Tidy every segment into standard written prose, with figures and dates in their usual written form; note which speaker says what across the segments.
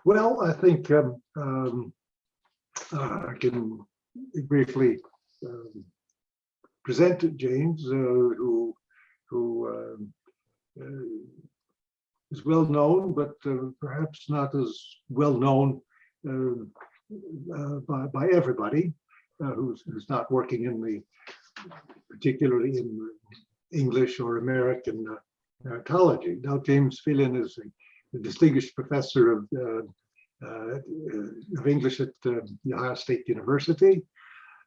Speaker 1: Well, I think I can briefly present James, who is well known, but perhaps not as well known by everybody who's not working in the, particularly in English or American narratology. Now, James Phelan is a distinguished professor of English at the Ohio State University,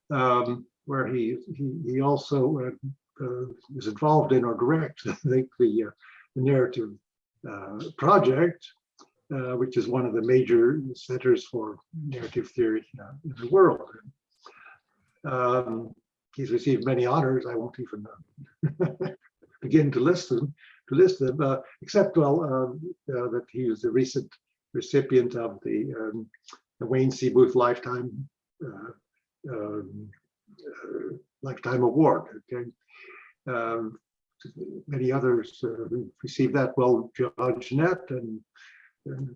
Speaker 1: where he also is involved in or directs, I think, the narrative project, which is one of the major centers for narrative theory in the world. He's received many honors. I won't even begin to list them, except, well, that he was a recent recipient of the Wayne C. Booth Lifetime Award. Okay, many others received that. Well, George Net and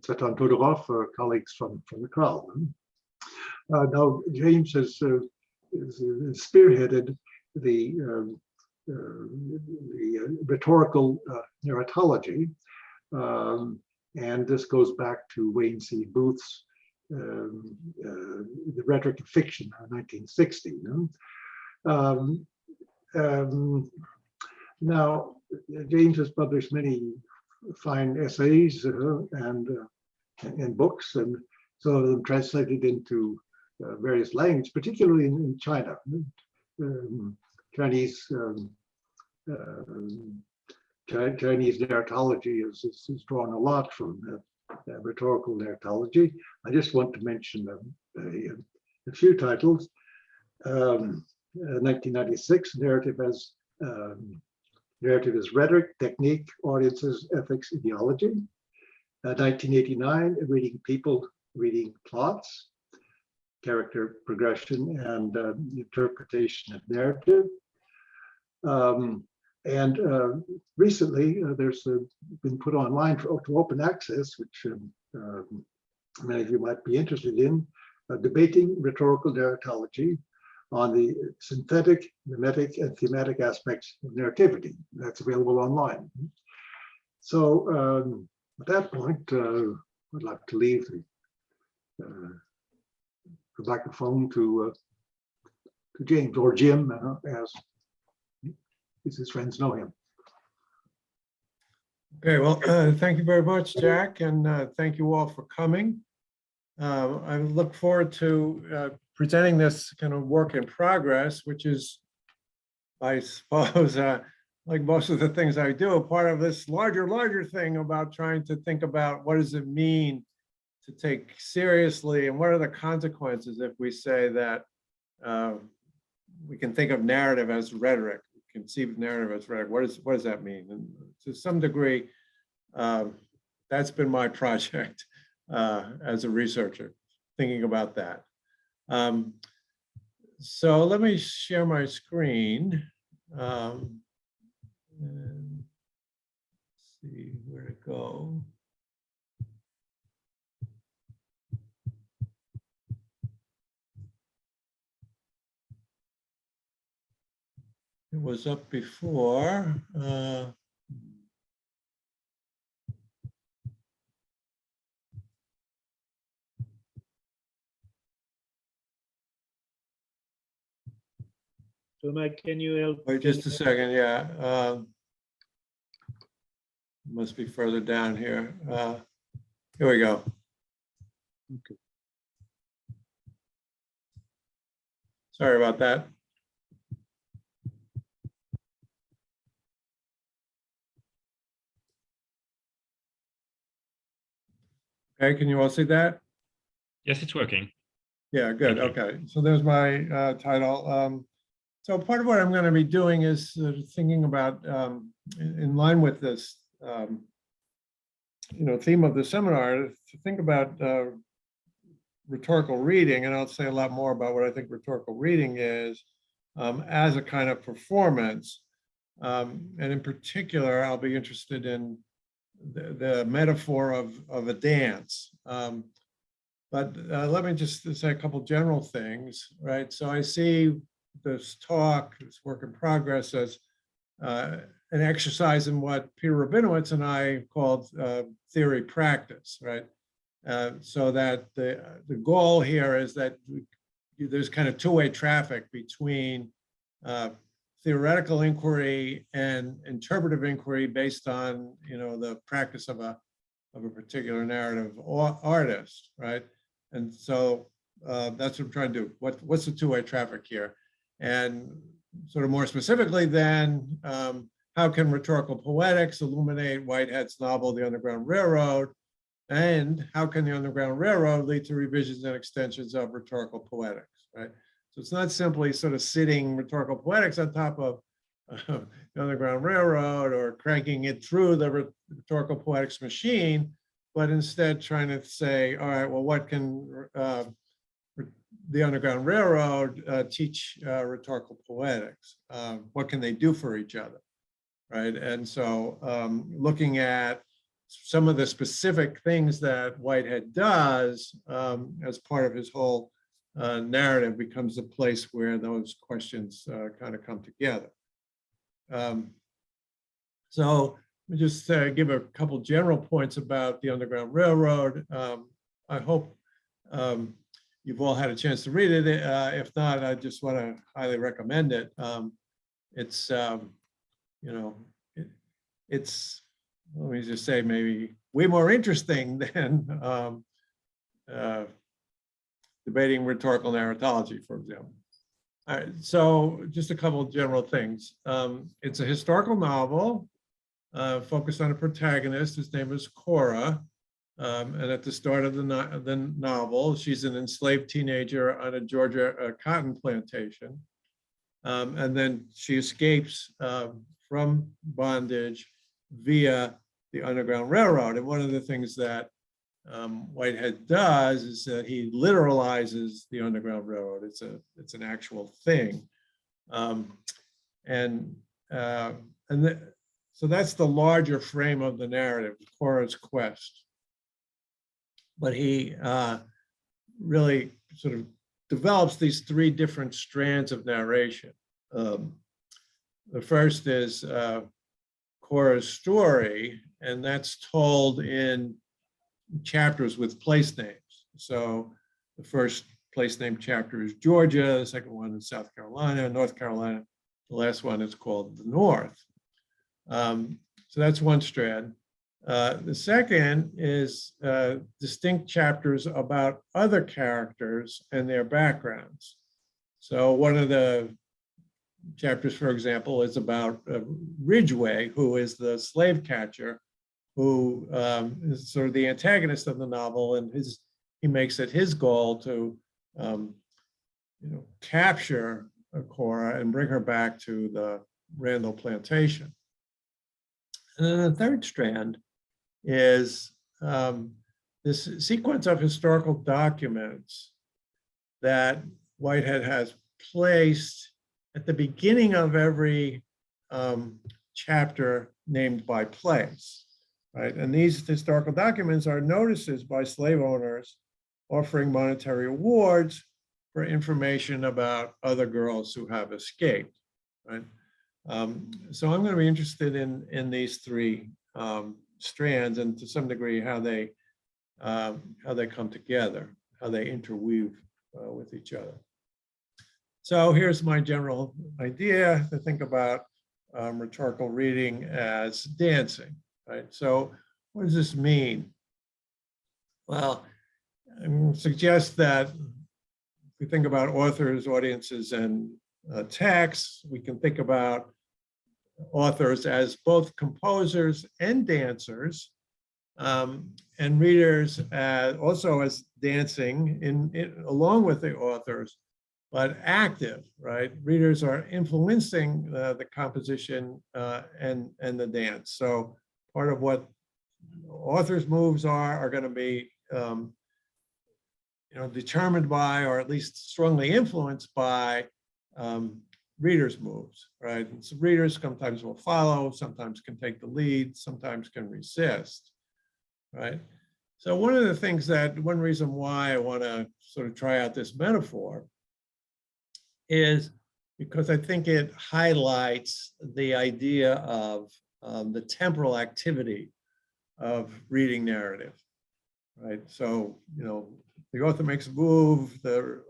Speaker 1: Tsvetan Todorov are colleagues from the crowd. Now, James has spearheaded the rhetorical narratology, and this goes back to Wayne C. Booth's The Rhetoric of Fiction, 1960. Now, James has published many fine essays and books, and some of them translated into various languages, particularly in China. Chinese narratology is drawn a lot from rhetorical narratology. I just want to mention a few titles. 1996, Narrative as Rhetoric, Technique, Audiences, Ethics, Ideology. 1989, Reading People, Reading Plots, Character Progression and Interpretation of Narrative. And recently, there's been put online to open access, which many of you might be interested in, Debating Rhetorical Narratology on the Synthetic, Mimetic, and Thematic Aspects of Narrativity. That's available online. So at that point, I'd like to leave the microphone to James, or Jim, as his friends know him.
Speaker 2: Okay, well, thank you very much, Jack, and thank you all for coming. I look forward to presenting this kind of work in progress, which is, I suppose, like most of the things I do, a part of this larger thing about trying to think about what does it mean to take seriously, and what are the consequences if we say that we can think of narrative as rhetoric, conceive of narrative as rhetoric. What does that mean? And to some degree, that's been my project as a researcher, thinking about that. So let me share my screen and see where to go. It was up before.
Speaker 3: So, Mike, can you help?
Speaker 2: Wait just a second, yeah. Must be further down here. Here we go.
Speaker 3: Okay.
Speaker 2: Sorry about that. Okay, can you all see that?
Speaker 4: Yes, it's working.
Speaker 2: Yeah, good. Okay, so there's my title. So part of what I'm going to be doing is thinking about, in line with this, theme of the seminar, to think about rhetorical reading, and I'll say a lot more about what I think rhetorical reading is as a kind of performance. And in particular, I'll be interested in the metaphor of a dance. But let me just say a couple general things, right? So I see this talk, this work in progress, as an exercise in what Peter Rabinowitz and I called theory practice, right? So that the goal here is that there's kind of two-way traffic between theoretical inquiry and interpretive inquiry based on, the practice of a particular narrative artist, right? And so that's what I'm trying to do. What's the two-way traffic here? And sort of more specifically then, how can rhetorical poetics illuminate Whitehead's novel, The Underground Railroad? And how can the Underground Railroad lead to revisions and extensions of rhetorical poetics, right? So it's not simply sort of sitting rhetorical poetics on top of the Underground Railroad or cranking it through the rhetorical poetics machine, but instead trying to say, all right, well, what can the Underground Railroad teach rhetorical poetics? What can they do for each other, right? And so looking at some of the specific things that Whitehead does as part of his whole narrative becomes a place where those questions kind of come together. So let me just give a couple general points about the Underground Railroad. I hope you've all had a chance to read it. If not, I just want to highly recommend it. It's, it's, let me just say, maybe way more interesting than debating rhetorical narratology, for example. All right, so just a couple of general things. It's a historical novel focused on a protagonist. His name is Cora. And at the start of the novel, she's an enslaved teenager on a Georgia cotton plantation. And then she escapes from bondage via the Underground Railroad. And one of the things that Whitehead does is that he literalizes the Underground Railroad. It's an actual thing. So that's the larger frame of the narrative, Cora's quest. But he really sort of develops these three different strands of narration. The first is Cora's story, and that's told in chapters with place names. So the first place name chapter is Georgia, the second one is South Carolina, North Carolina. The last one is called the North. So that's one strand. The second is distinct chapters about other characters and their backgrounds. So one of the chapters, for example, is about Ridgway, who is the slave catcher, who is sort of the antagonist of the novel, and he makes it his goal to capture Cora and bring her back to the Randall plantation. And then the third strand is this sequence of historical documents that Whitehead has placed at the beginning of every chapter named by place, right? And these historical documents are notices by slave owners offering monetary awards for information about other girls who have escaped, right? So I'm going to be interested in these three strands, and to some degree how they come together, how they interweave with each other. So here's my general idea to think about rhetorical reading as dancing, right? So what does this mean? Well, I suggest that if we think about authors, audiences, and texts, we can think about authors as both composers and dancers, and readers also as dancing along with the authors, but active, right? Readers are influencing the composition and the dance. So part of what authors' moves are going to be determined by, or at least strongly influenced by, readers' moves, right? And so readers sometimes will follow, sometimes can take the lead, sometimes can resist, right? So one of the things one reason why I want to sort of try out this metaphor is because I think it highlights the idea of the temporal activity of reading narrative, right? So, the author makes a move, the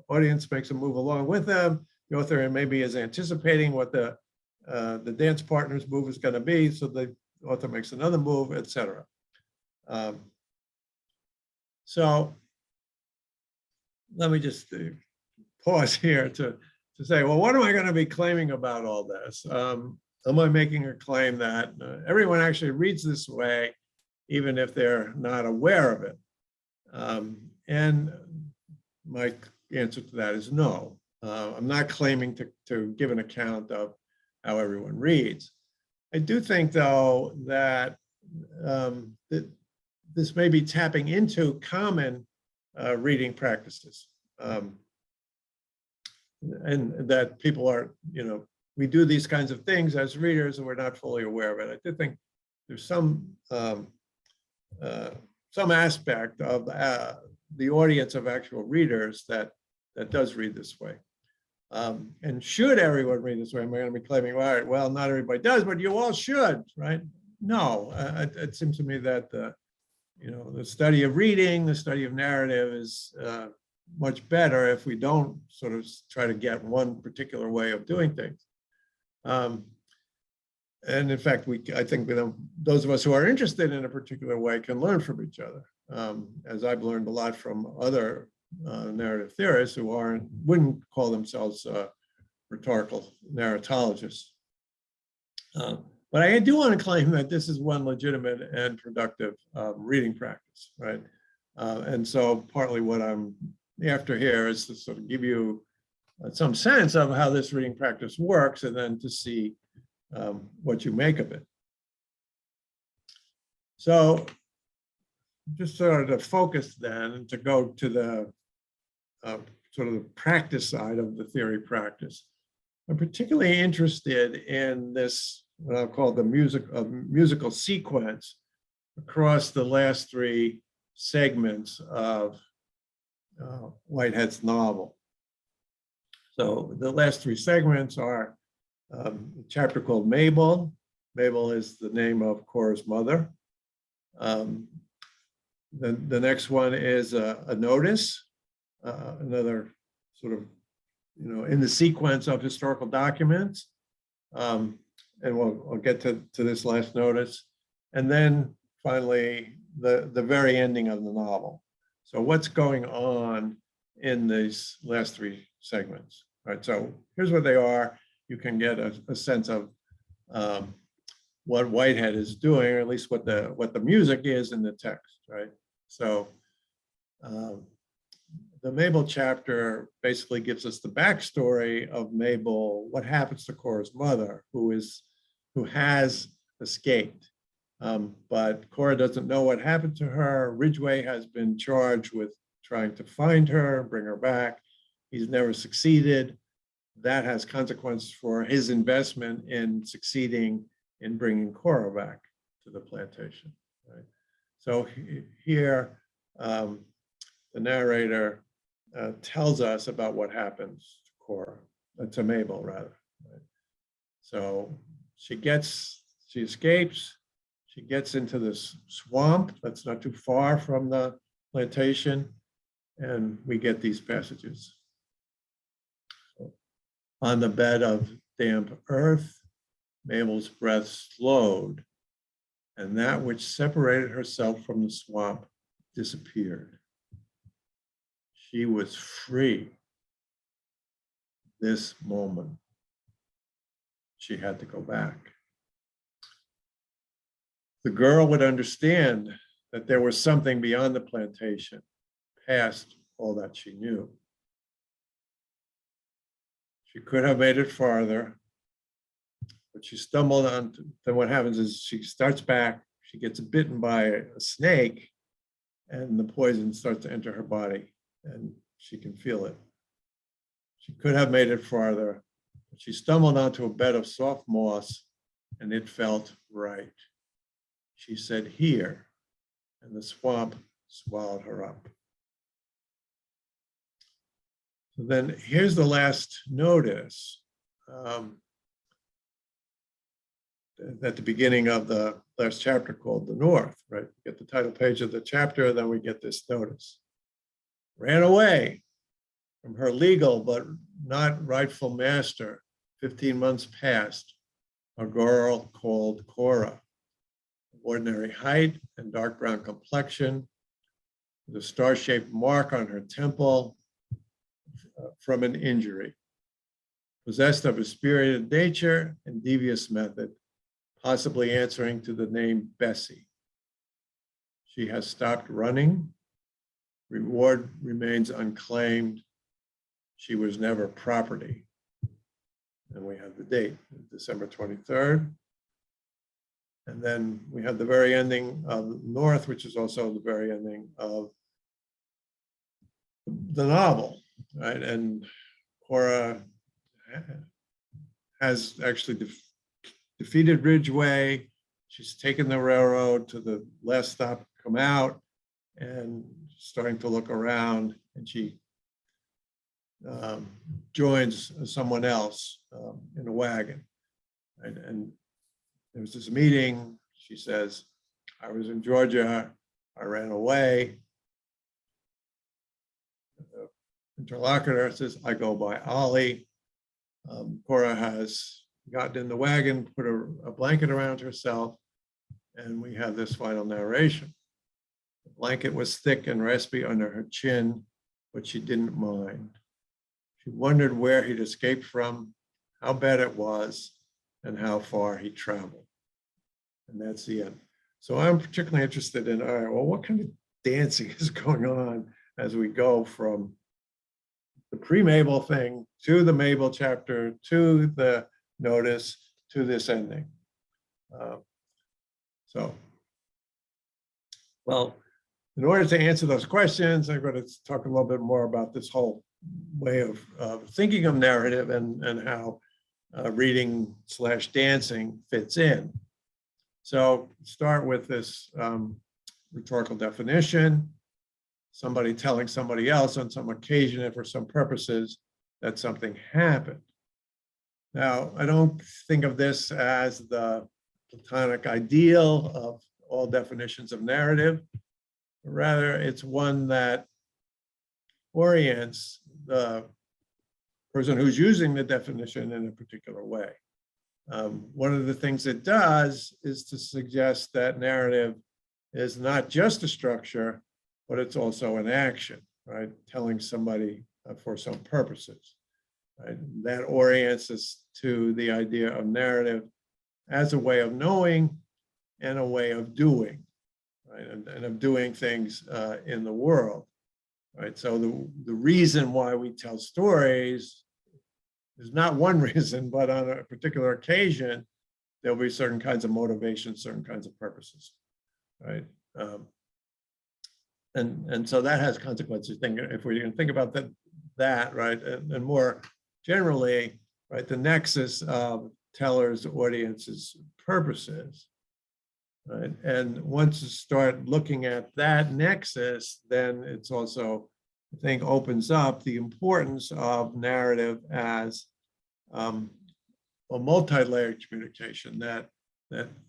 Speaker 2: audience makes a move along with them. The author maybe is anticipating what the dance partner's move is going to be, so the author makes another move, etc. So let me just pause here to say, well, what am I going to be claiming about all this? Am I making a claim that everyone actually reads this way, even if they're not aware of it? And my answer to that is no. I'm not claiming to give an account of how everyone reads. I do think, though, that this may be tapping into common reading practices, and that people are, we do these kinds of things as readers and we're not fully aware of it. I do think there's some aspect of the audience of actual readers that does read this way. And should everyone read this way? Am I going to be claiming, all right, well, not everybody does, but you all should, right? No, it seems to me that the study of reading, the study of narrative is much better if we don't sort of try to get one particular way of doing things. And in fact, I think those of us who are interested in a particular way can learn from each other, as I've learned a lot from other narrative theorists who wouldn't call themselves rhetorical narratologists. But I do want to claim that this is one legitimate and productive reading practice, right? And so partly what I'm after here is to sort of give you some sense of how this reading practice works, and then to see what you make of it. So just sort of to focus then, and to go to the sort of the practice side of the theory practice. I'm particularly interested in this, what I'll call the musical sequence across the last three segments of Whitehead's novel. So the last three segments are a chapter called Mabel. Mabel is the name of Cora's mother. The next one is a notice, another sort of, in the sequence of historical documents. And I'll get to this last notice. And then finally, the very ending of the novel. So what's going on in these last three segments? All right, so here's what they are. You can get a sense of what Whitehead is doing, or at least what the music is in the text, right? So the Mabel chapter basically gives us the backstory of Mabel, what happens to Cora's mother, who has escaped. But Cora doesn't know what happened to her. Ridgway has been charged with trying to find her, bring her back. He's never succeeded. That has consequences for his investment in succeeding in bringing Cora back to the plantation. Right? So here, the narrator tells us about what happens to Cora, to Mabel rather. Right? So she escapes. She gets into this swamp that's not too far from the plantation, and we get these passages. On the bed of damp earth, Mabel's breath slowed, and that which separated herself from the swamp disappeared. She was free. This moment, she had to go back. The girl would understand that there was something beyond the plantation, past all that she knew. She could have made it farther, but she stumbled on. Then what happens is she starts back, she gets bitten by a snake, and the poison starts to enter her body, and she can feel it. She could have made it farther, but She stumbled onto a bed of soft moss, and it felt right. She said, "Here," and the swamp swallowed her up. So then here's the last notice. At the beginning of the last chapter called The North, right? We get the title page of the chapter, then we get this notice. Ran away from her legal but not rightful master. 15 months passed. A girl called Cora, ordinary height and dark brown complexion, with a star-shaped mark on her temple from an injury, possessed of a spirited nature and devious method, possibly answering to the name Bessie. She has stopped running. Reward remains unclaimed. She was never property. And we have the date, December 23rd. And then we have the very ending of North, which is also the very ending of the novel, right? And Cora has actually defeated Ridgeway. She's taken the railroad to the last stop, come out, and starting to look around, and she joins someone else in a wagon. And there's this meeting. She says, "I was in Georgia, I ran away." The interlocutor says, "I go by Ollie." Cora has gotten in the wagon, put a blanket around herself, and we have this final narration. The blanket was thick and raspy under her chin, but she didn't mind. She wondered where he'd escaped from, how bad it was, and how far he traveled. And that's the end. So I'm particularly interested in, all right, well, what kind of dancing is going on as we go from the pre-Mabel thing to the Mabel chapter, to the notice, to this ending. Well, in order to answer those questions, I'm going to talk a little bit more about this whole way of thinking of narrative and how reading / dancing fits in. So start with this rhetorical definition, somebody telling somebody else on some occasion and for some purposes that something happened. Now, I don't think of this as the Platonic ideal of all definitions of narrative. Rather, it's one that orients the person who's using the definition in a particular way. One of the things it does is to suggest that narrative is not just a structure, but it's also an action, right? Telling somebody for some purposes, right? That orients us to the idea of narrative as a way of knowing and a way of doing, right? And of doing things in the world, right? So the reason why we tell stories is not one reason, but on a particular occasion, there'll be certain kinds of motivations, certain kinds of purposes, right? And so that has consequences. If we're going to think about that, right, and more generally, right, the nexus of tellers, audiences, purposes, right? And once you start looking at that nexus, then it's also, I think, opens up the importance of narrative as a multi-layered communication, that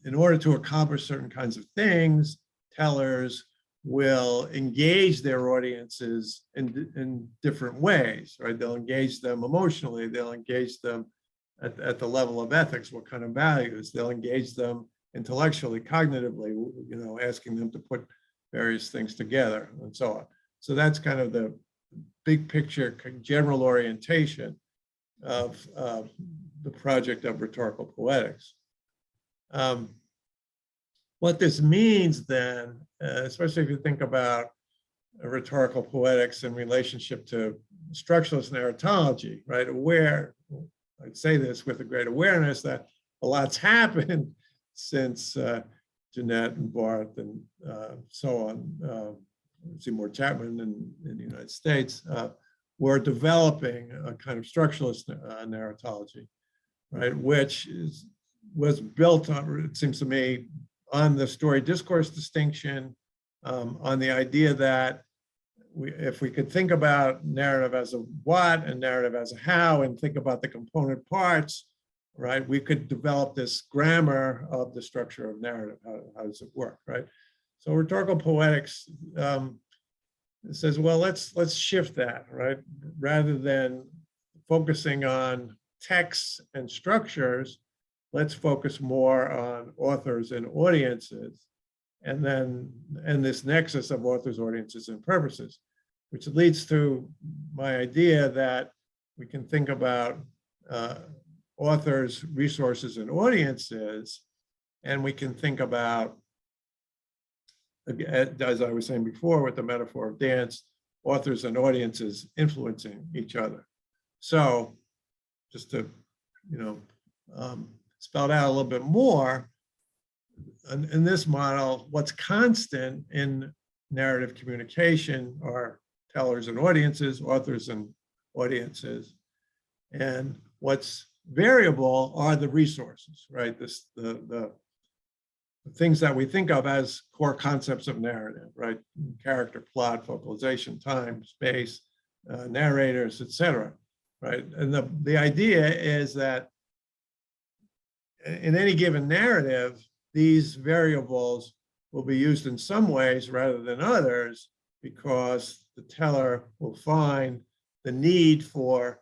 Speaker 2: in order to accomplish certain kinds of things, tellers will engage their audiences in different ways, right? They'll engage them emotionally, they'll engage them at the level of ethics, what kind of values, they'll engage them intellectually, cognitively, you know, asking them to put various things together and so on. So that's kind of the big picture, general orientation of the project of rhetorical poetics. What this means then, especially if you think about rhetorical poetics in relationship to structuralist narratology, right? I'd say this with a great awareness that a lot's happened since Jeanette and Barth and so on, Seymour Chapman in the United States, were developing a kind of structuralist narratology. right, was built on, it seems to me, on the story discourse distinction, on the idea that if we could think about narrative as a what and narrative as a how, and think about the component parts, right, we could develop this grammar of the structure of narrative. How does it work, right? So rhetorical poetics says, well, let's shift that, right? Rather than focusing on texts and structures, let's focus more on authors and audiences, and this nexus of authors, audiences, and purposes, which leads to my idea that we can think about authors, resources, and audiences, and we can think about, as I was saying before with the metaphor of dance, authors and audiences influencing each other. So just to, spell it out a little bit more, in this model, what's constant in narrative communication are tellers and audiences, authors and audiences, and what's variable are the resources, right? The things that we think of as core concepts of narrative, right? Character, plot, focalization, time, space, narrators, etc. Right? And the idea is that in any given narrative, these variables will be used in some ways rather than others, because the teller will find the need for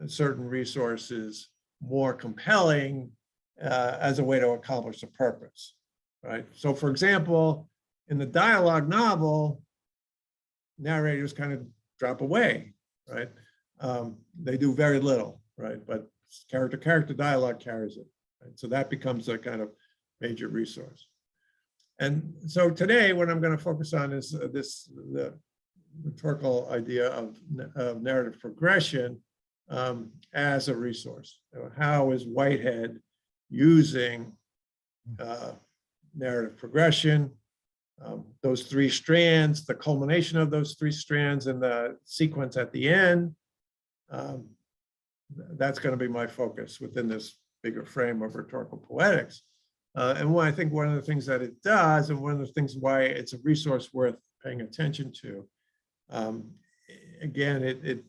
Speaker 2: certain resources more compelling as a way to accomplish a purpose, right? So for example, in the dialogue novel, narrators kind of drop away, right? They do very little, right? But character-character dialogue carries it, right? So that becomes a kind of major resource. And so today, what I'm going to focus on is the rhetorical idea of narrative progression as a resource. How is Whitehead using narrative progression, those three strands, the culmination of those three strands, and the sequence at the end? That's going to be my focus within this bigger frame of rhetorical poetics. And I think one of the things that it does, and one of the things why it's a resource worth paying attention to, again, it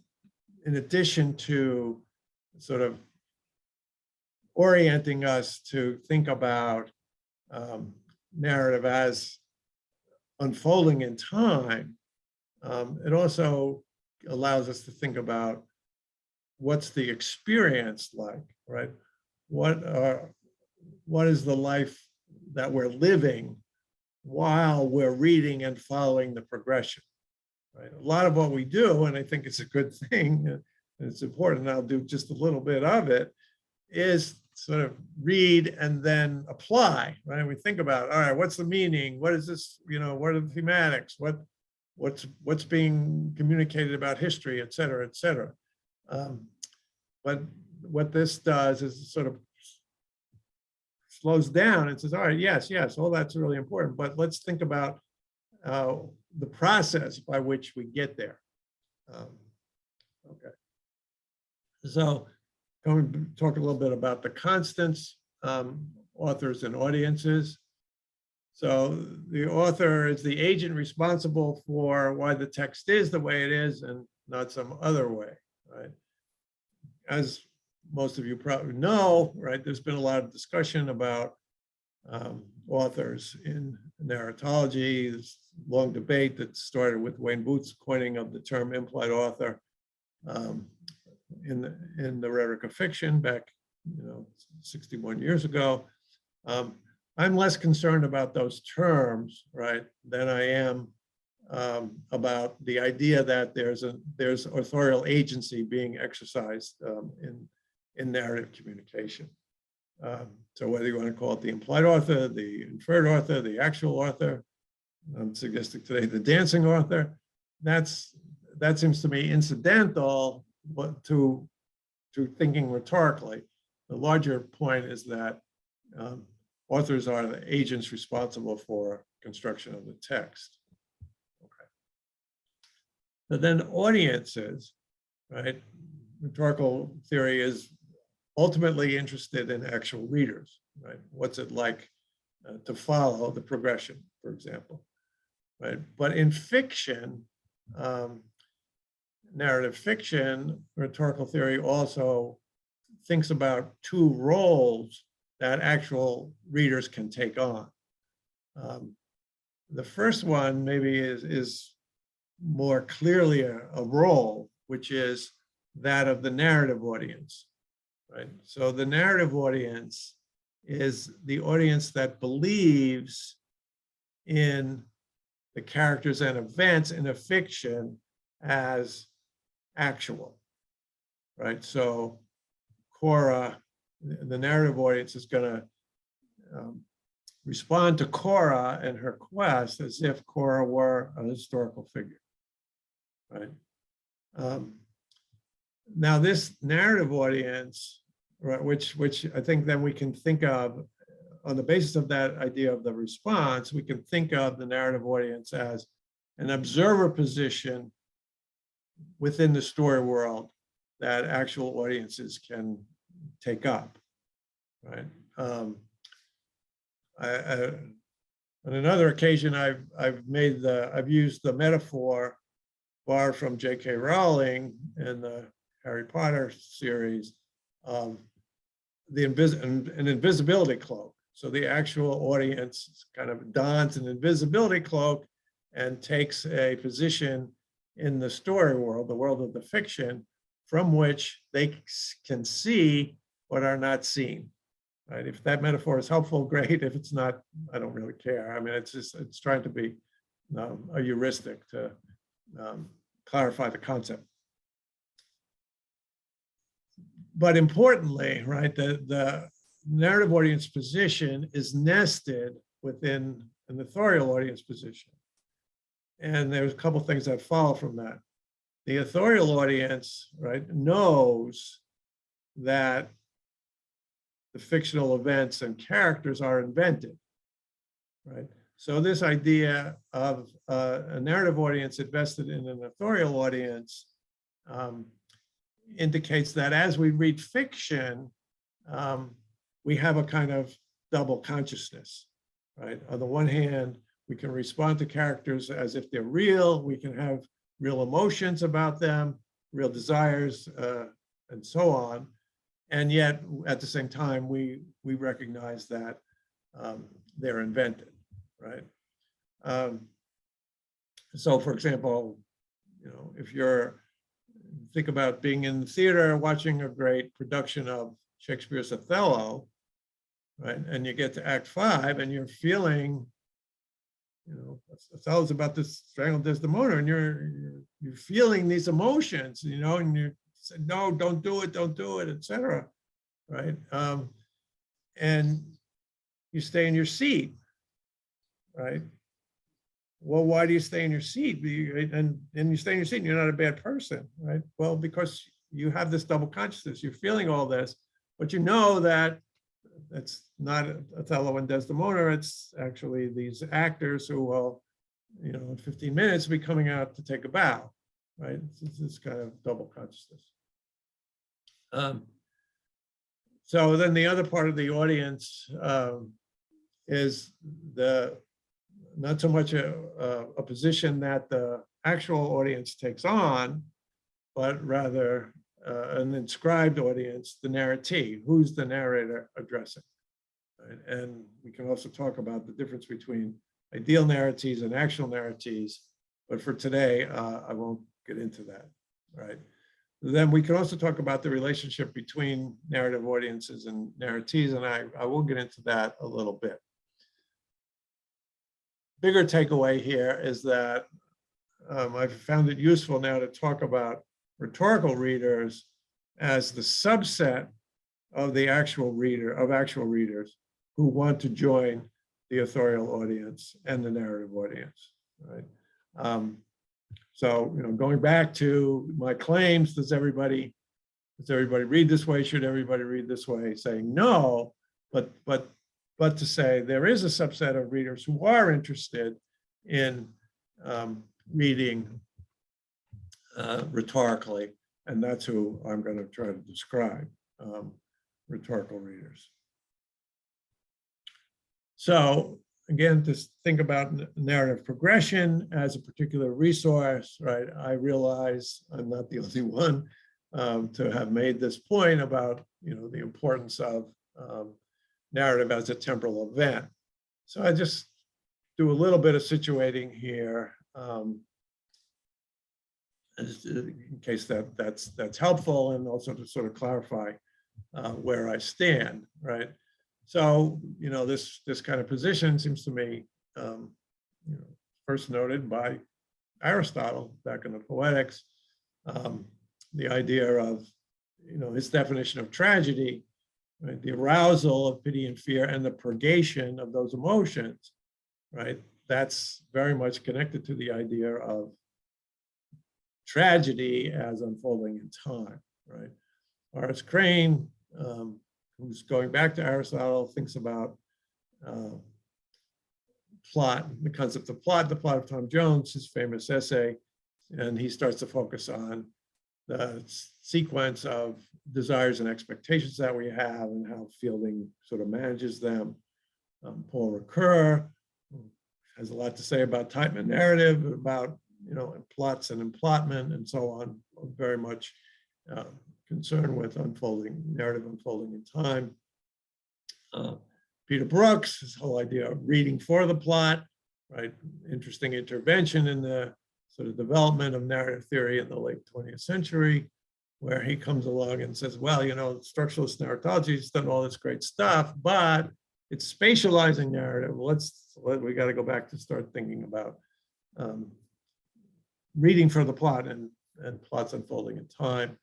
Speaker 2: in addition to sort of orienting us to think about narrative as unfolding in time, it also allows us to think about what's the experience like, right? What is the life that we're living while we're reading and following the progression, right? A lot of what we do, and I think it's a good thing, and it's important, and I'll do just a little bit of it, is sort of read and then apply, right? We think about, all right, what's the meaning? What is this, what are the thematics? What's being communicated about history, et cetera, et cetera. But what this does is sort of slows down and says, all right, yes, all that's really important, but let's think about the process by which we get there. Okay. So going to talk a little bit about the constants, authors and audiences. So the author is the agent responsible for why the text is the way it is and not some other way, right? As most of you probably know, right, there's been a lot of discussion about authors in narratology. There's a long debate that started with Wayne Booth's coining of the term implied author in the rhetoric of fiction back, 61 years ago. I'm less concerned about those terms, right, than I am about the idea that there's authorial agency being exercised in narrative communication. So whether you want to call it the implied author, the inferred author, the actual author, I'm suggesting today the dancing author, that seems to me incidental to thinking rhetorically. The larger point is that authors are the agents responsible for construction of the text. Okay. But then audiences, right? Rhetorical theory is ultimately interested in actual readers, right? What's it like to follow the progression, for example, right? But in fiction, narrative fiction, rhetorical theory also thinks about two roles that actual readers can take on. The first one maybe is more clearly a role, which is that of the narrative audience, right? So the narrative audience is the audience that believes in the characters and events in a fiction as actual, right? So Cora, the narrative audience, is going to respond to Cora and her quest as if Cora were a historical figure, right? Now, this narrative audience, right, which I think then we can think of on the basis of that idea of the response, we can think of the narrative audience as an observer position within the story world that actual audiences can take up, right? On another occasion, I've used the metaphor borrowed from J.K. Rowling in the Harry Potter series of an invisibility cloak. So the actual audience kind of dons an invisibility cloak and takes a position in the story world, the world of the fiction, from which they can see what are not seen. Right? If that metaphor is helpful, great. If it's not, I don't really care. I mean, it's trying to be a heuristic to clarify the concept. But importantly, right, the narrative audience position is nested within an authorial audience position. And there's a couple things that follow from that. The authorial audience, right, knows that the fictional events and characters are invented, right? So this idea of a narrative audience invested in an authorial audience indicates that as we read fiction, we have a kind of double consciousness, right? On the one hand, we can respond to characters as if they're real. We can have real emotions about them, real desires, and so on. And yet, at the same time, we recognize that they're invented, right? So, for example, if you're think about being in the theater, watching a great production of Shakespeare's Othello, right? And you get to Act 5, and you're feeling, Othello's about to strangle Desdemona, and you're feeling these emotions, and you say, no, don't do it, etc. Right? And you stay in your seat, right? Well, why do you stay in your seat? And you stay in your seat and you're not a bad person, right? Well, because you have this double consciousness. You're feeling all this, but you know that it's not Othello and Desdemona. It's actually these actors who will, in 15 minutes be coming out to take a bow, right? It's this kind of double consciousness. So then the other part of the audience is not so much a position that the actual audience takes on, but rather an inscribed audience, the narratee. Who's the narrator addressing? Right? And we can also talk about the difference between ideal narratees and actual narratees, but for today, I won't get into that, right? Then we can also talk about the relationship between narrative audiences and narratees, and I will get into that a little bit. Bigger takeaway here is that I've found it useful now to talk about rhetorical readers as the subset of the actual readers who want to join the authorial audience and the narrative audience, right? So, going back to my claims, does everybody read this way? Should everybody read this way? Saying no, but to say there is a subset of readers who are interested in reading rhetorically, and that's who I'm going to try to describe. rhetorical readers. So again, to think about narrative progression as a particular resource, right? I realize I'm not the only one to have made this point about, the importance of narrative as a temporal event. So I just do a little bit of situating here, in case that's helpful, and also to sort of clarify where I stand, right? So, this kind of position seems to me, first noted by Aristotle back in the Poetics, the idea of, his definition of tragedy, right? The arousal of pity and fear and the purgation of those emotions, right? That's very much connected to the idea of tragedy as unfolding in time, right? Horace Crane, who's going back to Aristotle, thinks about plot, the concept of plot, the plot of Tom Jones, his famous essay, and he starts to focus on the sequence of desires and expectations that we have and how Fielding sort of manages them. Paul Ricoeur has a lot to say about type and narrative, about plots and implotment and so on, very much concerned with narrative unfolding in time. Peter Brooks, his whole idea of reading for the plot, right? Interesting intervention in the sort of development of narrative theory in the late 20th century, where he comes along and says, well, structuralist narratology has done all this great stuff, but it's spatializing narrative. We got to go back to start thinking about reading for the plot and plots unfolding in time.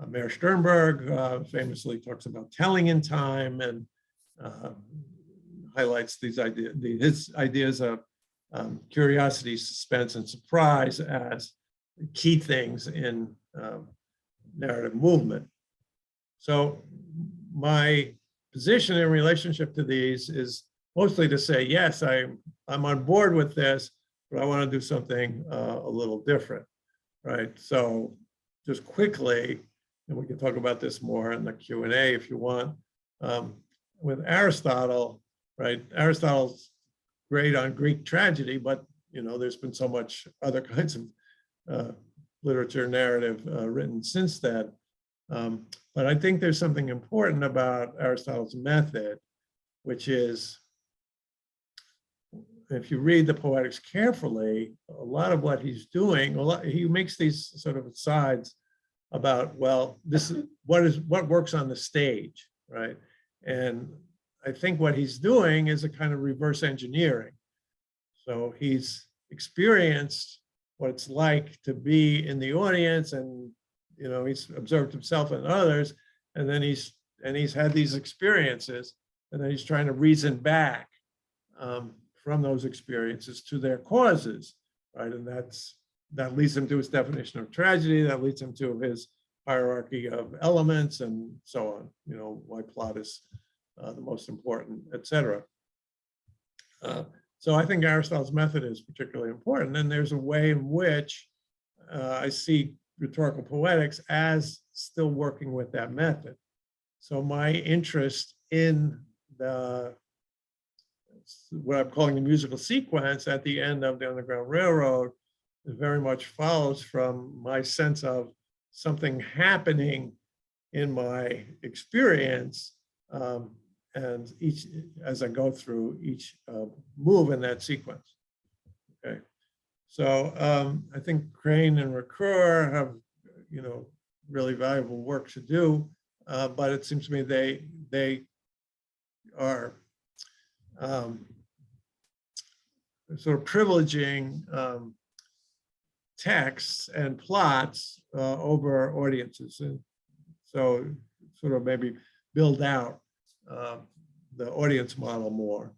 Speaker 2: Mayer Sternberg famously talks about telling in time and highlights his ideas of curiosity, suspense, and surprise as key things in narrative movement. So my position in relationship to these is mostly to say, yes, I'm on board with this, but I want to do something a little different, right? So just quickly, and we can talk about this more in the Q&A if you want, with Aristotle, right? Aristotle's great on Greek tragedy, but there's been so much other kinds of literature narrative written since then. But I think there's something important about Aristotle's method, which is, if you read the Poetics carefully, a lot of what he's doing, he makes these sort of asides about, well, this is what works on the stage, right? And I think what he's doing is a kind of reverse engineering. So he's experienced what it's like to be in the audience, and he's observed himself and others, and then he's had these experiences, and then he's trying to reason back from those experiences to their causes, right? And that leads him to his definition of tragedy, that leads him to his hierarchy of elements and so on, why plot is the most important, etc. So I think Aristotle's method is particularly important, and there's a way in which I see rhetorical poetics as still working with that method. So my interest in what I'm calling the musical sequence at the end of the Underground Railroad very much follows from my sense of something happening in my experience, and as I go through each move in that sequence. Okay, so I think Crane and Ricoeur have really valuable work to do, but it seems to me they are sort of privileging texts and plots over audiences, and so sort of maybe build out the audience model more.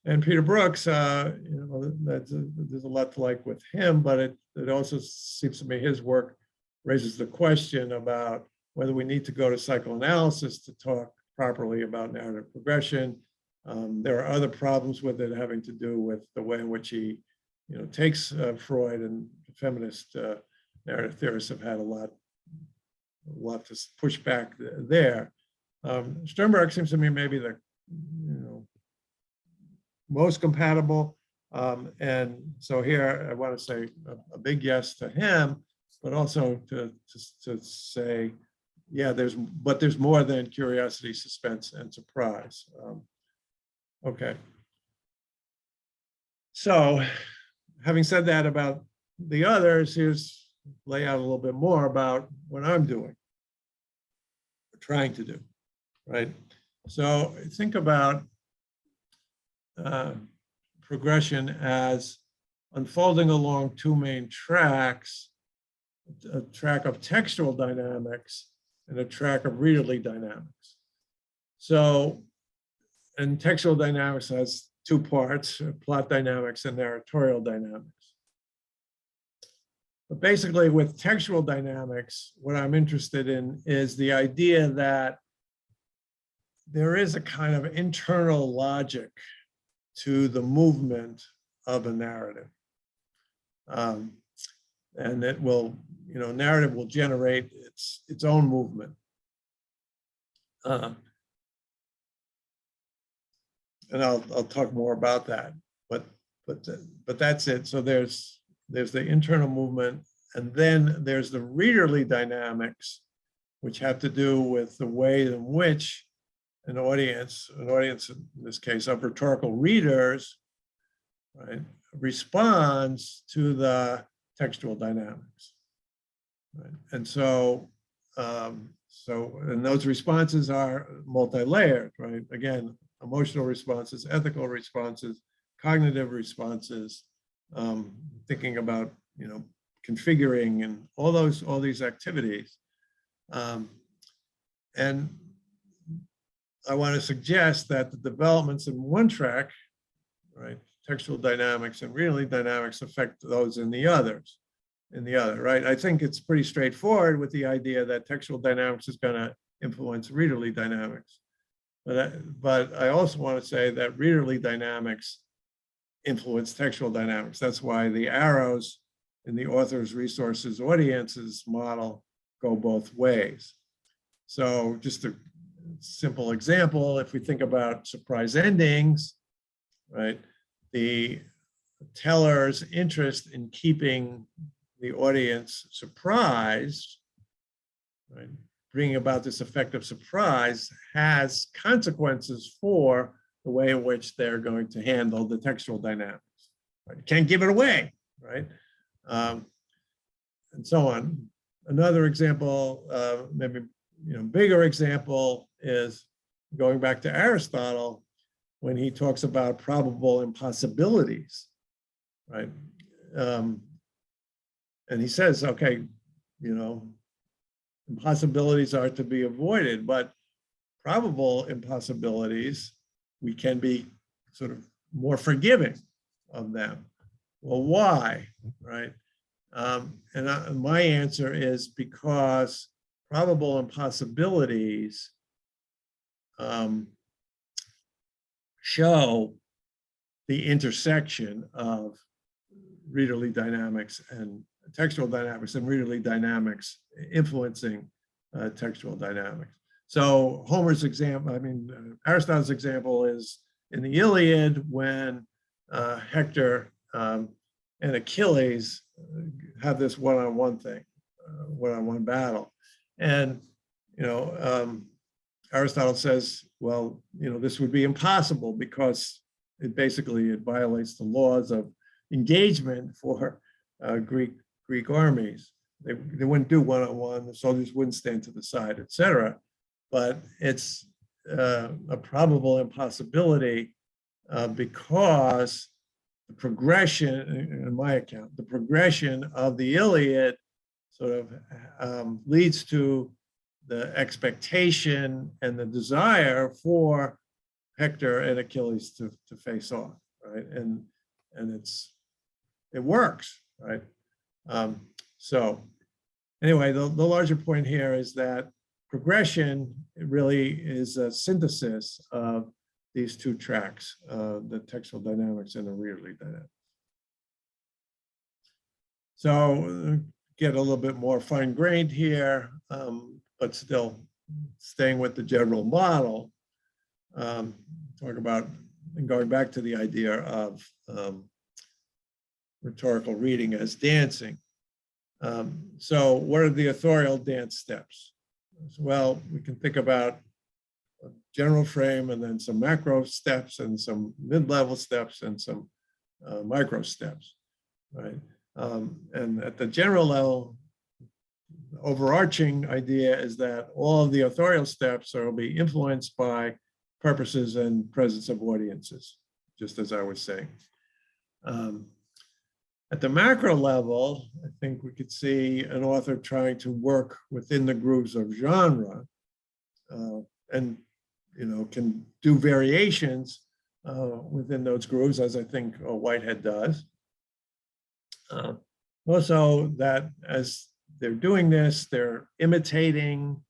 Speaker 2: And Peter Brooks, there's a lot to like with him, but it also seems to me his work raises the question about whether we need to go to psychoanalysis to talk properly about narrative progression. There are other problems with it having to do with the way in which he takes Freud, and feminist narrative theorists have had a lot to push back there. Sternberg seems to me maybe the most compatible. And so here I want to say a big yes to him, but also to say, yeah, there's more than curiosity, suspense, and surprise. Okay. So having said that about the others, here's lay out a little bit more about what I'm doing, or trying to do, right? So think about progression as unfolding along two main tracks, a track of textual dynamics and a track of readerly dynamics. So, and textual dynamics has two parts, plot dynamics and narratorial dynamics. But basically with textual dynamics, what I'm interested in is the idea that there is a kind of internal logic to the movement of a narrative. And it will, narrative will generate its own movement. And I'll talk more about that, but that's it. So there's the internal movement, and then there's the readerly dynamics, which have to do with the way in which an audience in this case of rhetorical readers, right, responds to the textual dynamics. Right? And so, and those responses are multi-layered, right? Again, emotional responses, ethical responses, cognitive responses, thinking about, configuring and all these activities. And I want to suggest that the developments in one track, right, textual dynamics and readerly dynamics affect those in the others, right? I think it's pretty straightforward with the idea that textual dynamics is going to influence readerly dynamics. But I also want to say that readerly dynamics influence textual dynamics. That's why the arrows in the author's resources audiences model go both ways. So just a simple example, if we think about surprise endings, right? The teller's interest in keeping the audience surprised, right? Bringing about this effect of surprise has consequences for the way in which they're going to handle the textual dynamics. Right? You can't give it away, right? And so on. Another example, maybe bigger example, is going back to Aristotle when he talks about probable impossibilities, right? And he says, okay, impossibilities are to be avoided, but probable impossibilities, we can be sort of more forgiving of them. Well, why, right? And my answer is because probable impossibilities show the intersection of readerly dynamics and textual dynamics and readerly dynamics influencing textual dynamics. So Homer's example, Aristotle's example is in the Iliad when Hector and Achilles have this one-on-one thing, one-on-one battle. And, Aristotle says, well, this would be impossible because it violates the laws of engagement for Greek armies. They wouldn't do one-on-one, the soldiers wouldn't stand to the side, etc. But it's a probable impossibility because the progression, in my account, the progression of the Iliad sort of leads to the expectation and the desire for Hector and Achilles to face off, right? And it works, right? So anyway, the larger point here is that progression really is a synthesis of these two tracks, the textual dynamics and the readerly dynamics. So get a little bit more fine-grained here, but still staying with the general model, talk about, and going back to the idea of rhetorical reading as dancing. So what are the authorial dance steps? Well, we can think about a general frame and then some macro steps and some mid-level steps and some micro steps, right? And at the general level, the overarching idea is that all of the authorial steps will be influenced by purposes and presence of audiences, just as I was saying. At the macro level, I think we could see an author trying to work within the grooves of genre, and can do variations within those grooves, as I think Whitehead does. Also, that as they're doing this, they're imitating,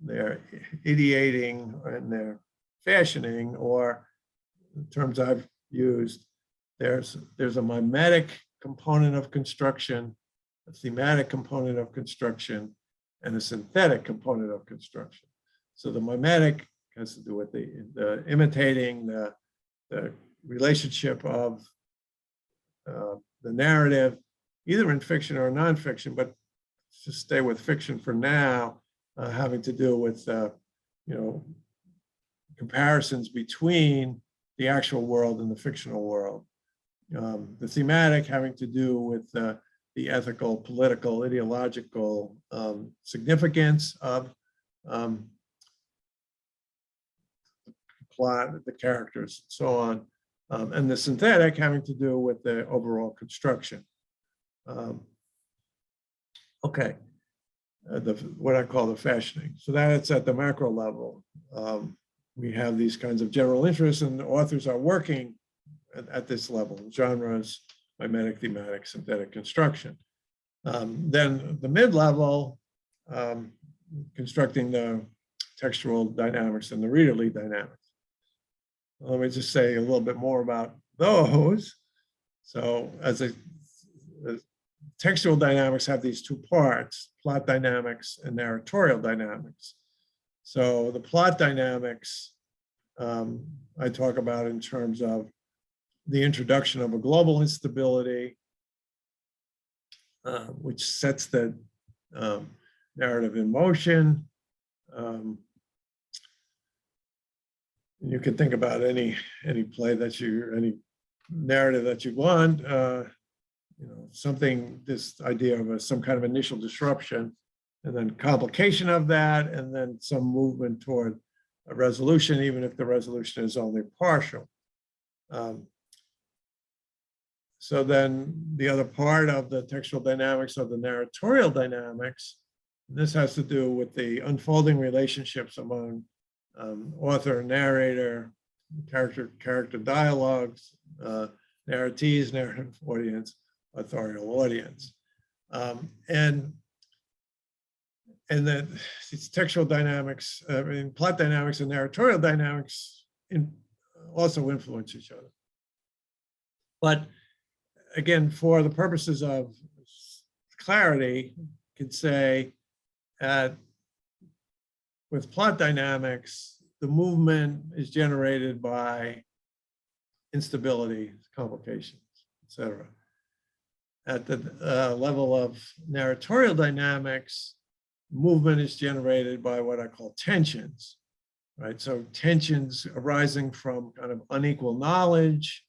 Speaker 2: they're ideating, and they're fashioning, or the terms I've used, there's a mimetic component of construction, a thematic component of construction, and a synthetic component of construction. So the mimetic has to do with the imitating, the relationship of the narrative, either in fiction or nonfiction, but to stay with fiction for now, having to do with comparisons between the actual world and the fictional world. The thematic having to do with the ethical, political, ideological significance of the plot, the characters, and so on. And the synthetic having to do with the overall construction. Okay, what I call the fashioning. So that's at the macro level. We have these kinds of general interests, and authors are working at this level: genres, mimetic, thematic, synthetic construction. Then the mid-level, constructing the textual dynamics and the readerly dynamics. Let me just say a little bit more about those. So as textual dynamics have these two parts: plot dynamics and narratorial dynamics. So the plot dynamics I talk about in terms of the introduction of a global instability, which sets the narrative in motion. You can think about any play that any narrative that you want. This idea of some kind of initial disruption, and then complication of that, and then some movement toward a resolution, even if the resolution is only partial. So then the other part of the textual dynamics are the narratorial dynamics. This has to do with the unfolding relationships among author and narrator, character dialogues, narratees, narrative audience, authorial audience. And that these textual dynamics, plot dynamics and narratorial dynamics also influence each other. But again, for the purposes of clarity, you could say with plot dynamics, the movement is generated by instability, complications, etc. At the level of narratorial dynamics, movement is generated by what I call tensions, right? So tensions arising from kind of unequal knowledge,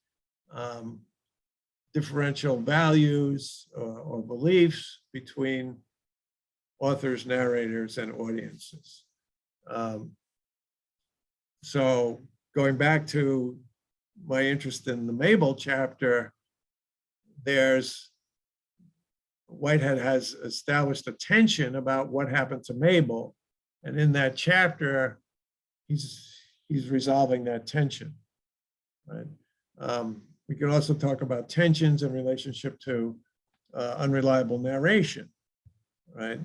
Speaker 2: differential values or beliefs between authors, narrators, and audiences. So going back to my interest in the Mabel chapter, Whitehead has established a tension about what happened to Mabel, and in that chapter, he's resolving that tension, right? We can also talk about tensions in relationship to unreliable narration, right?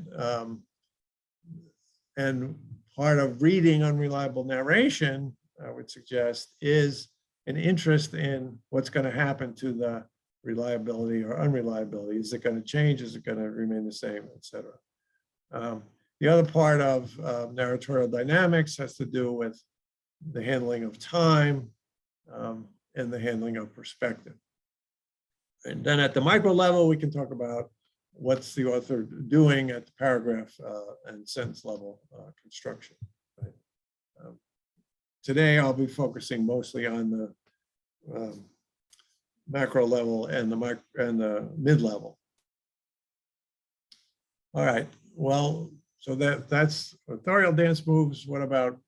Speaker 2: And part of reading unreliable narration, I would suggest, is an interest in what's going to happen to the reliability or unreliability. Is it going to change? Is it going to remain the same, et cetera? The other part of narratorial dynamics has to do with the handling of time and the handling of perspective. And then at the micro level, we can talk about what's the author doing at the paragraph and sentence level construction. Right? Today, I'll be focusing mostly on the macro level and the mid level. All right. Well, so that's authorial dance moves. What about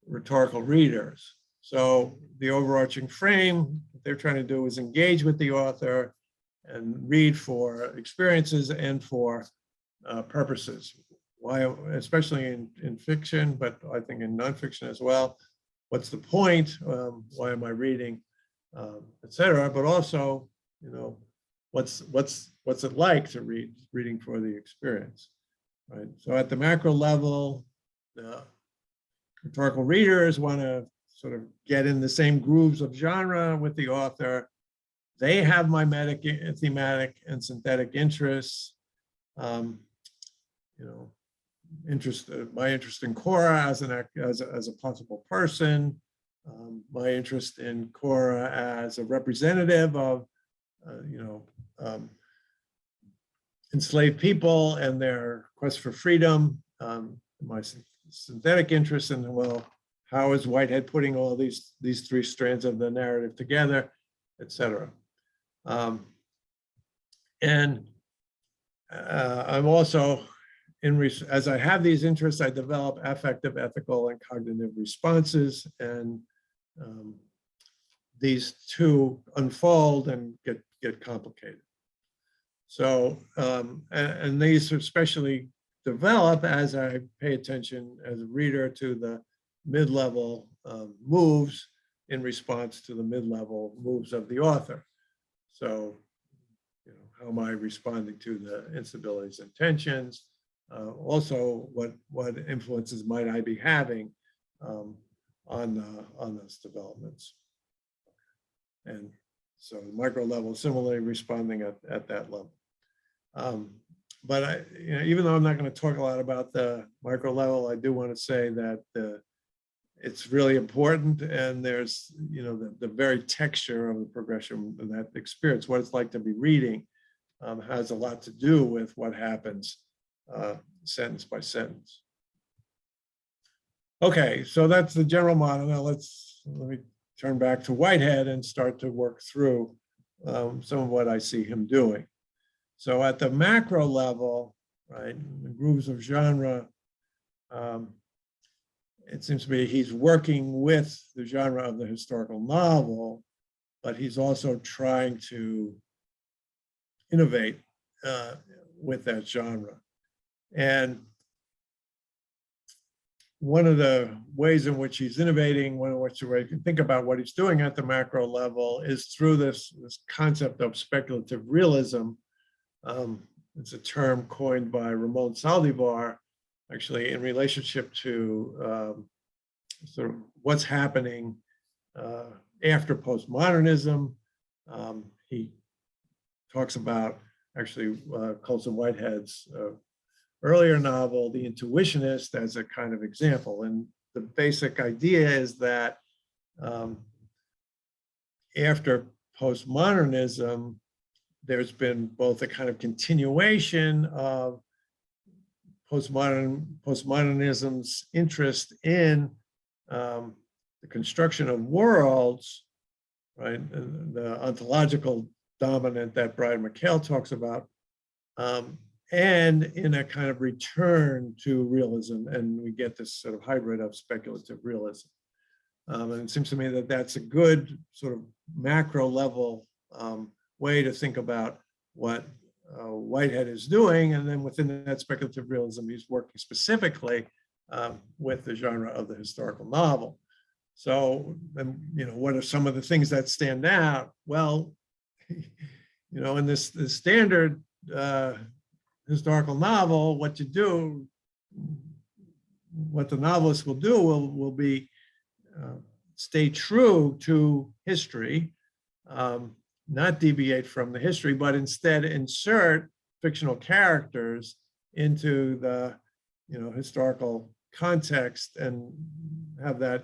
Speaker 2: rhetorical readers? So the overarching frame what they're trying to do is engage with the author and read for experiences and for purposes. Why, especially in fiction, but I think in nonfiction as well. What's the point? Why am I reading, etc. But also, you know, what's it like to reading for the experience, right? So at the macro level, the rhetorical readers want to sort of get in the same grooves of genre with the author. They have mimetic, thematic, and synthetic interests. You know, my interest in Cora as a possible person, my interest in Cora as a representative of, you know, enslaved people and their quest for freedom. My synthetic interest in, well, how is Whitehead putting all these three strands of the narrative together, etc. And I'm also, as I have these interests, I develop affective, ethical, and cognitive responses, and these two unfold and get complicated. So, and these especially develop as I pay attention as a reader to the mid-level moves in response to the mid-level moves of the author. So, you know, how am I responding to the instabilities and tensions? Also, what influences might I be having on those developments? And so the micro level similarly responding at that level. But you know, even though I'm not going to talk a lot about the micro level, I do want to say that it's really important, and there's, you know, the very texture of the progression and that experience, what it's like to be reading, has a lot to do with what happens sentence by sentence. Okay, so that's the general model. Now let me turn back to Whitehead and start to work through some of what I see him doing. So at the macro level, right, the grooves of genre, it seems to me he's working with the genre of the historical novel, but he's also trying to innovate with that genre. And one of the ways in which he's innovating, one of which you can think about what he's doing at the macro level, is through this concept of speculative realism. It's a term coined by Ramon Saldivar, actually in relationship to sort of what's happening after postmodernism. He talks about actually Colson Whitehead's earlier novel, The Intuitionist, as a kind of example. And the basic idea is that after postmodernism, there's been both a kind of continuation of postmodernism's interest in the construction of worlds, right, and the ontological dominant that Brian McHale talks about, and in a kind of return to realism, and we get this sort of hybrid of speculative realism. And it seems to me that that's a good sort of macro level way to think about what Whitehead is doing, and then within that speculative realism, he's working specifically with the genre of the historical novel. So, you know, what are some of the things that stand out? Well, you know, in this standard historical novel, what the novelist will do will be stay true to history, not deviate from the history, but instead insert fictional characters into the, historical context and have that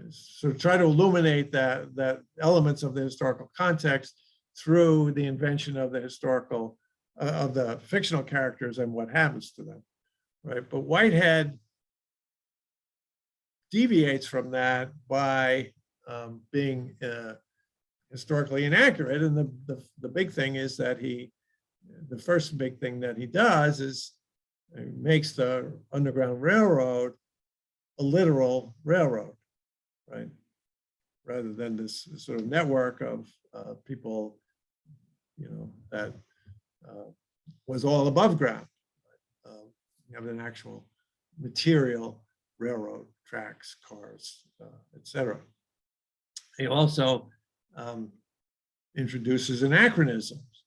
Speaker 2: sort of try to illuminate that elements of the historical context through the invention of the historical, of the fictional characters and what happens to them, right? But Whitehead deviates from that by being historically inaccurate. And the big thing is that the first big thing that he does is he makes the Underground Railroad a literal railroad, right? Rather than this sort of network of people, that was all above ground. You have an actual material railroad, tracks, cars, etc. He also introduces anachronisms,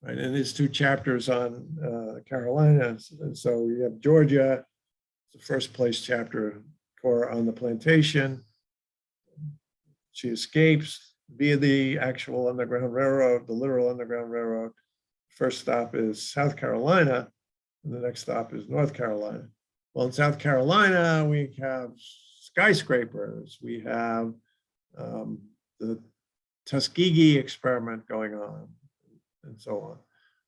Speaker 2: right? In his 2 chapters on Carolinas, and so you have Georgia, the first place chapter, Cora on the plantation. She escapes via the actual Underground Railroad, the literal Underground Railroad. First stop is South Carolina, and the next stop is North Carolina. Well, in South Carolina, we have skyscrapers, we have the Tuskegee experiment going on, and so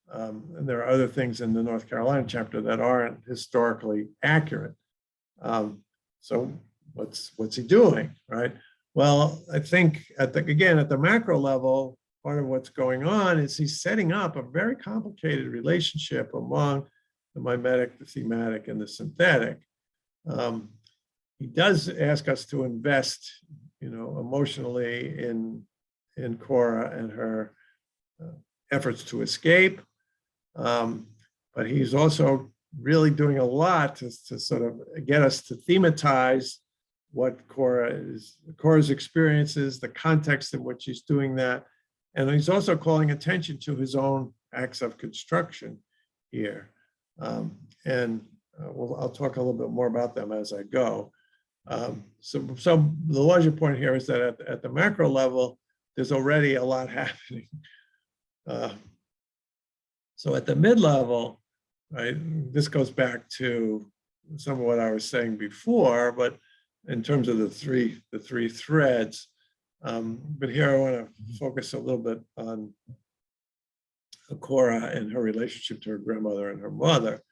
Speaker 2: on. And there are other things in the North Carolina chapter that aren't historically accurate. So what's he doing, right? Well, I think at the macro level, part of what's going on is he's setting up a very complicated relationship among the mimetic, the thematic, and the synthetic. He does ask us to invest, emotionally in Cora and her efforts to escape. But he's also really doing a lot to sort of get us to thematize what Cora's experiences, the context in which he's doing that. And he's also calling attention to his own acts of construction here. I'll talk a little bit more about them as I go. So the larger point here is that at the macro level, there's already a lot happening. So at the mid-level, right, this goes back to some of what I was saying before, but in terms of the three threads. But here I want to focus a little bit on Cora and her relationship to her grandmother and her mother,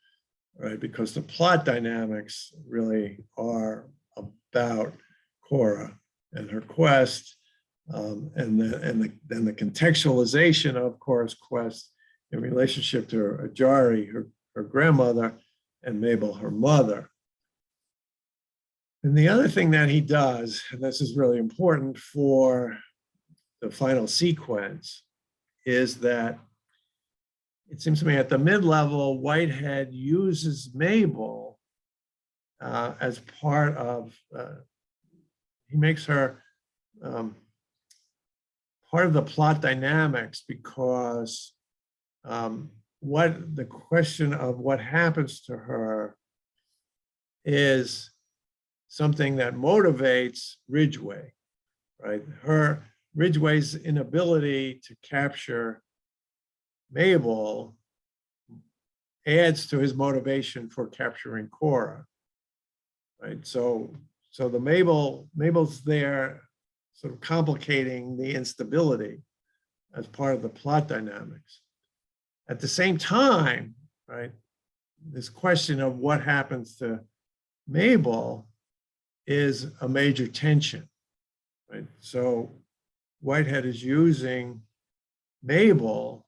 Speaker 2: right? Because the plot dynamics really are about Cora and her quest, and the contextualization of Cora's quest in relationship to Agere, her grandmother, and Mabel, her mother. And the other thing that he does, and this is really important for the final sequence, is that it seems to me at the mid-level, Whitehead uses Mabel as part of, he makes her part of the plot dynamics, because the question of what happens to her is something that motivates Ridgway, right? Ridgway's inability to capture Mabel adds to his motivation for capturing Cora, right? So the Mabel's there sort of complicating the instability as part of the plot dynamics. At the same time, right, this question of what happens to Mabel is a major tension, right? So Whitehead is using Mabel,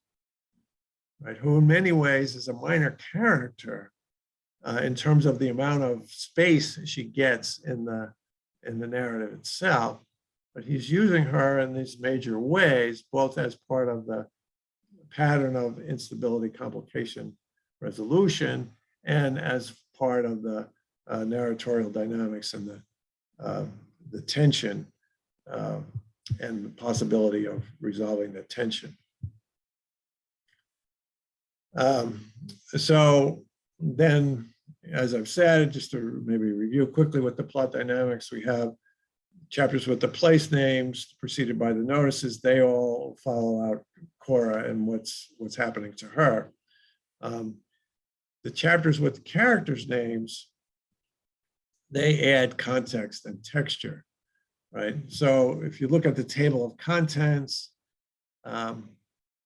Speaker 2: right, who in many ways is a minor character in terms of the amount of space she gets in the narrative itself, but he's using her in these major ways, both as part of the pattern of instability, complication, resolution, and as part of the narratorial dynamics and the tension and the possibility of resolving the tension. So then, as I've said, just to maybe review quickly what the plot dynamics, we have chapters with the place names preceded by the notices. They all follow out Cora and what's happening to her. the chapters with characters' names, they add context and texture, right? So if you look at the table of contents,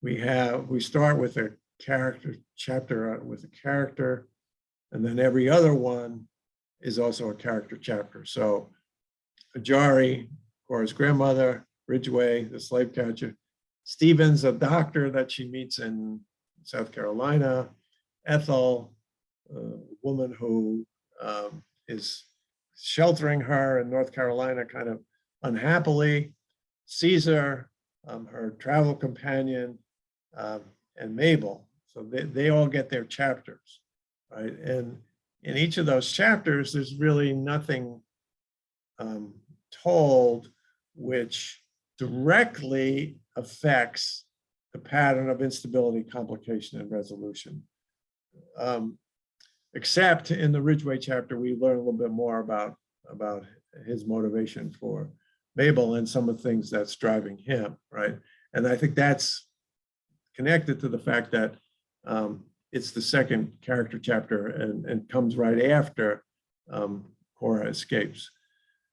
Speaker 2: we start with a character chapter with a character, and then every other one is also a character chapter. So Agere, Cora's grandmother; Ridgway, the slave catcher; Stevens, a doctor that she meets in South Carolina; Ethel, a woman who is sheltering her in North Carolina kind of unhappily; Caesar, her travel companion, and Mabel. So they all get their chapters, right? And in each of those chapters, there's really nothing told which directly affects the pattern of instability, complication, and resolution. Except in the Ridgway chapter, we learn a little bit more about his motivation for Mabel and some of the things that's driving him, right? And I think that's connected to the fact that it's the second character chapter and comes right after Cora escapes.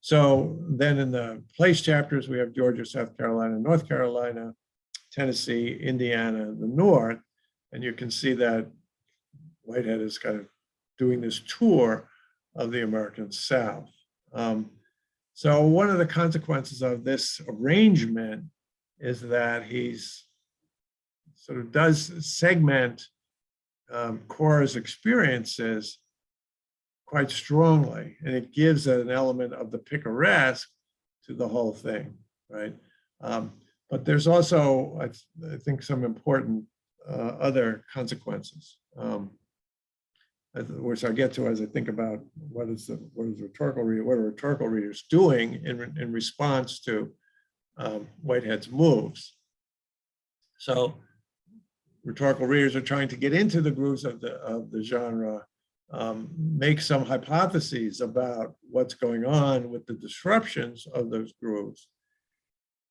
Speaker 2: So then in the place chapters, we have Georgia, South Carolina, North Carolina, Tennessee, Indiana, the North, and you can see that Whitehead is kind of doing this tour of the American South. So one of the consequences of this arrangement is that he's sort of does segment Cora's experiences quite strongly, and it gives an element of the picaresque to the whole thing, right? But there's also, I think, some important other consequences, which I get to as I think about what are rhetorical readers doing in response to Whitehead's moves. So rhetorical readers are trying to get into the grooves of the genre, make some hypotheses about what's going on with the disruptions of those grooves.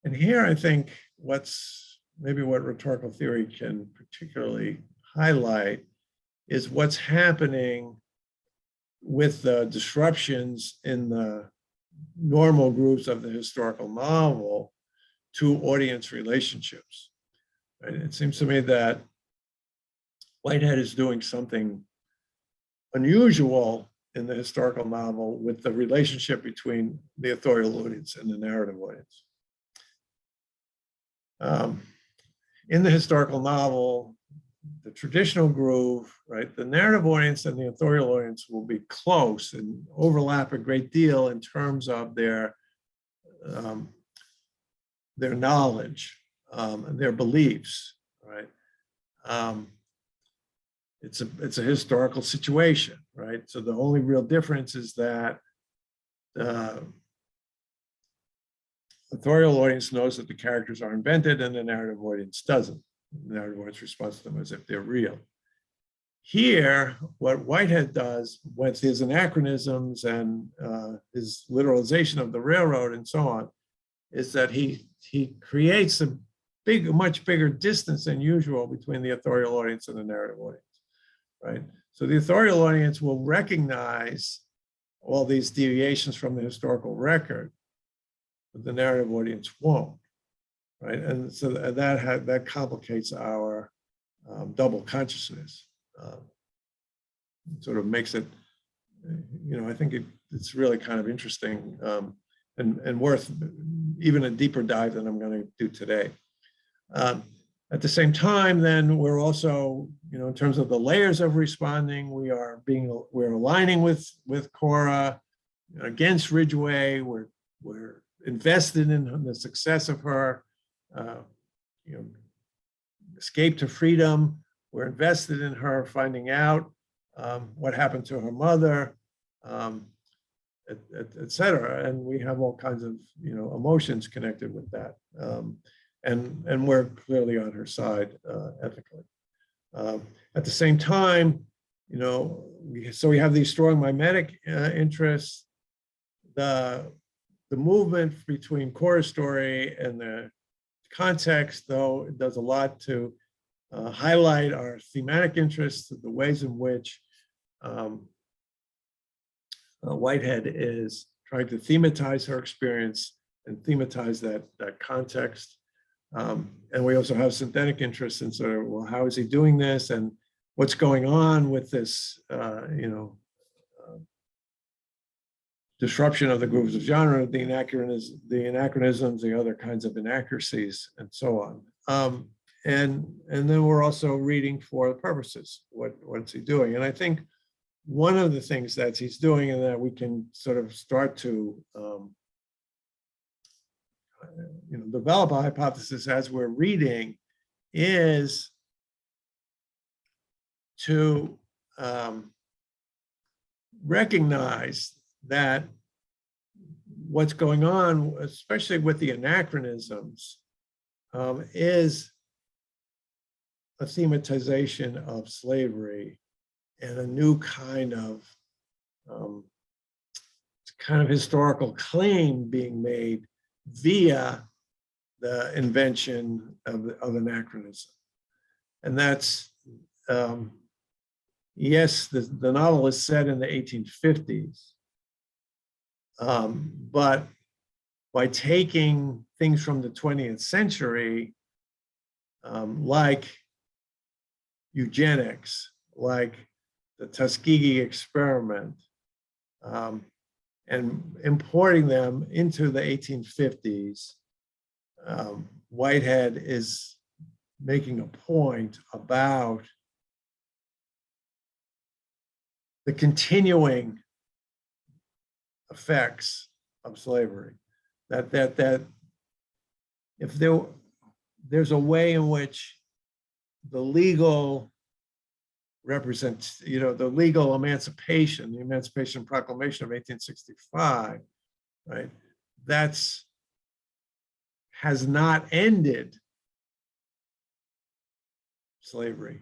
Speaker 2: And here I think what rhetorical theory can particularly highlight is what's happening with the disruptions in the normal grooves of the historical novel to audience relationships. Right? It seems to me that Whitehead is doing something unusual in the historical novel with the relationship between the authorial audience and the narrative audience. In the historical novel, the traditional groove, right, the narrative audience and the authorial audience will be close and overlap a great deal in terms of their knowledge, their beliefs, right? It's a historical situation, right? So the only real difference is that the authorial audience knows that the characters are invented and the narrative audience doesn't. The narrative audience responds to them as if they're real. Here, what Whitehead does with his anachronisms and his literalization of the railroad and so on, is that he creates a much bigger distance than usual between the authorial audience and the narrative audience, right? So the authorial audience will recognize all these deviations from the historical record, but the narrative audience won't, right? And so that complicates our double consciousness. Sort of makes it, I think it's really kind of interesting and worth even a deeper dive than I'm going to do today. At the same time, then we're also, in terms of the layers of responding, we're aligning with Cora against Ridgway. We're invested in the success of her, escape to freedom. We're invested in her finding out what happened to her mother, et cetera. And we have all kinds of, emotions connected with that. And we're clearly on her side ethically. At the same time, we have these strong mimetic interests. The movement between Cora's story and the context, though, it does a lot to highlight our thematic interests, the ways in which Whitehead is trying to thematize her experience and thematize that context. And we also have synthetic interests in sort of, well, how is he doing this, and what's going on with this, disruption of the grooves of genre, the anachronisms, the other kinds of inaccuracies, and so on. And then we're also reading for the purposes. What's he doing? And I think one of the things that he's doing, and that we can sort of start to develop a hypothesis as we're reading, is to recognize that what's going on, especially with the anachronisms, is a thematization of slavery and a new kind of historical claim being made via the invention of anachronism. And that's, yes, the novel is set in the 1850s, but by taking things from the 20th century, like eugenics, like the Tuskegee experiment, and importing them into the 1850s, Whitehead is making a point about the continuing effects of slavery. That if there's a way in which the legal represents, the legal emancipation, the Emancipation Proclamation of 1865, right? Has not ended slavery,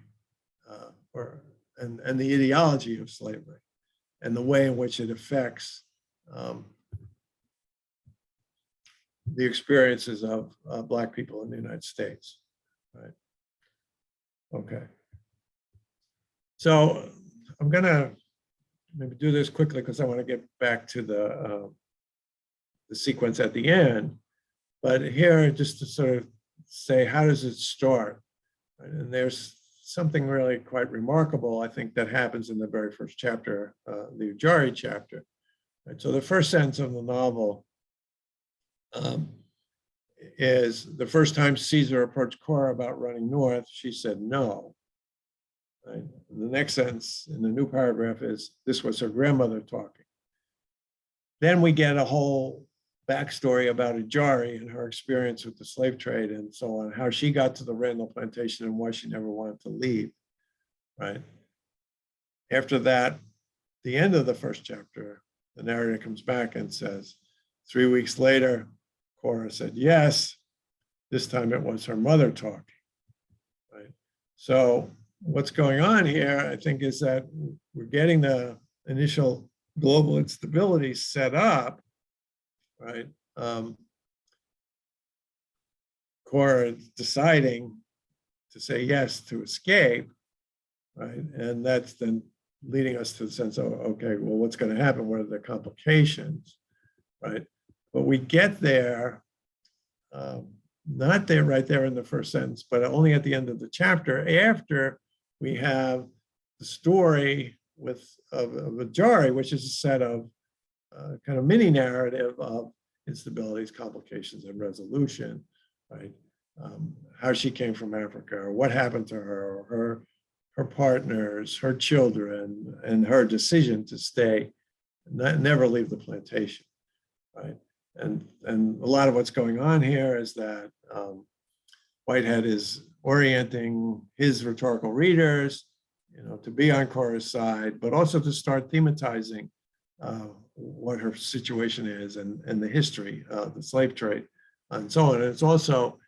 Speaker 2: and the ideology of slavery, and the way in which it affects the experiences of Black people in the United States, right? Okay. So I'm gonna maybe do this quickly because I want to get back to the sequence at the end. But here, just to sort of say, how does it start? Right? And there's something really quite remarkable, I think, that happens in the very first chapter, the agere chapter. Right? So the first sentence of the novel is, the first time Caesar approached Cora about running north, she said no. Right? The next sentence in the new paragraph is, this was her grandmother talking. Then we get a whole backstory about agere and her experience with the slave trade and so on, how she got to the Randall plantation and why she never wanted to leave, right? After that, the end of the first chapter, the narrator comes back and says, 3 weeks later, Cora said yes. This time it was her mother talking, right? So what's going on here, I think, is that we're getting the initial global instability set up, right? Cora deciding to say yes to escape, right? And that's then leading us to the sense of, okay, well, what's going to happen? What are the complications, right? But we get there, not there right there in the first sentence, but only at the end of the chapter, after we have the story of agere, which is a set of kind of mini narrative of instabilities, complications, and resolution, right? How she came from Africa, or what happened to her, her partners, her children, and her decision to stay, never leave the plantation, right? And a lot of what's going on here is that Whitehead is orienting his rhetorical readers, to be on Cora's side, but also to start thematizing what her situation is and the history of the slave trade and so on. And it's also,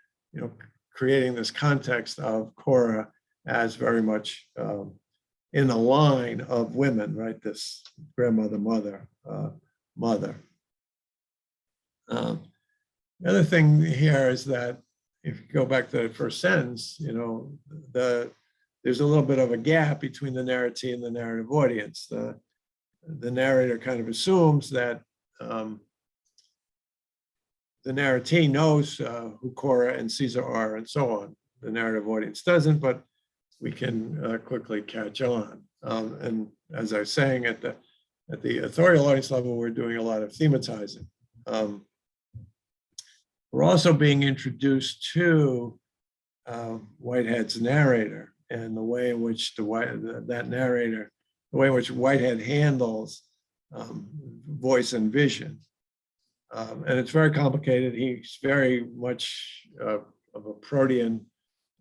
Speaker 2: creating this context of Cora as very much in the line of women, right? This grandmother, mother. The other thing here is that, if you go back to the first sentence, there's a little bit of a gap between the narratee and the narrative audience. The narrator kind of assumes that the narratee knows who Cora and Caesar are and so on. The narrative audience doesn't, but we can quickly catch on. And as I was saying, at the authorial audience level, we're doing a lot of thematizing. We're also being introduced to Whitehead's narrator and the way in which that narrator, the way in which Whitehead handles voice and vision. And it's very complicated. He's very much of a protean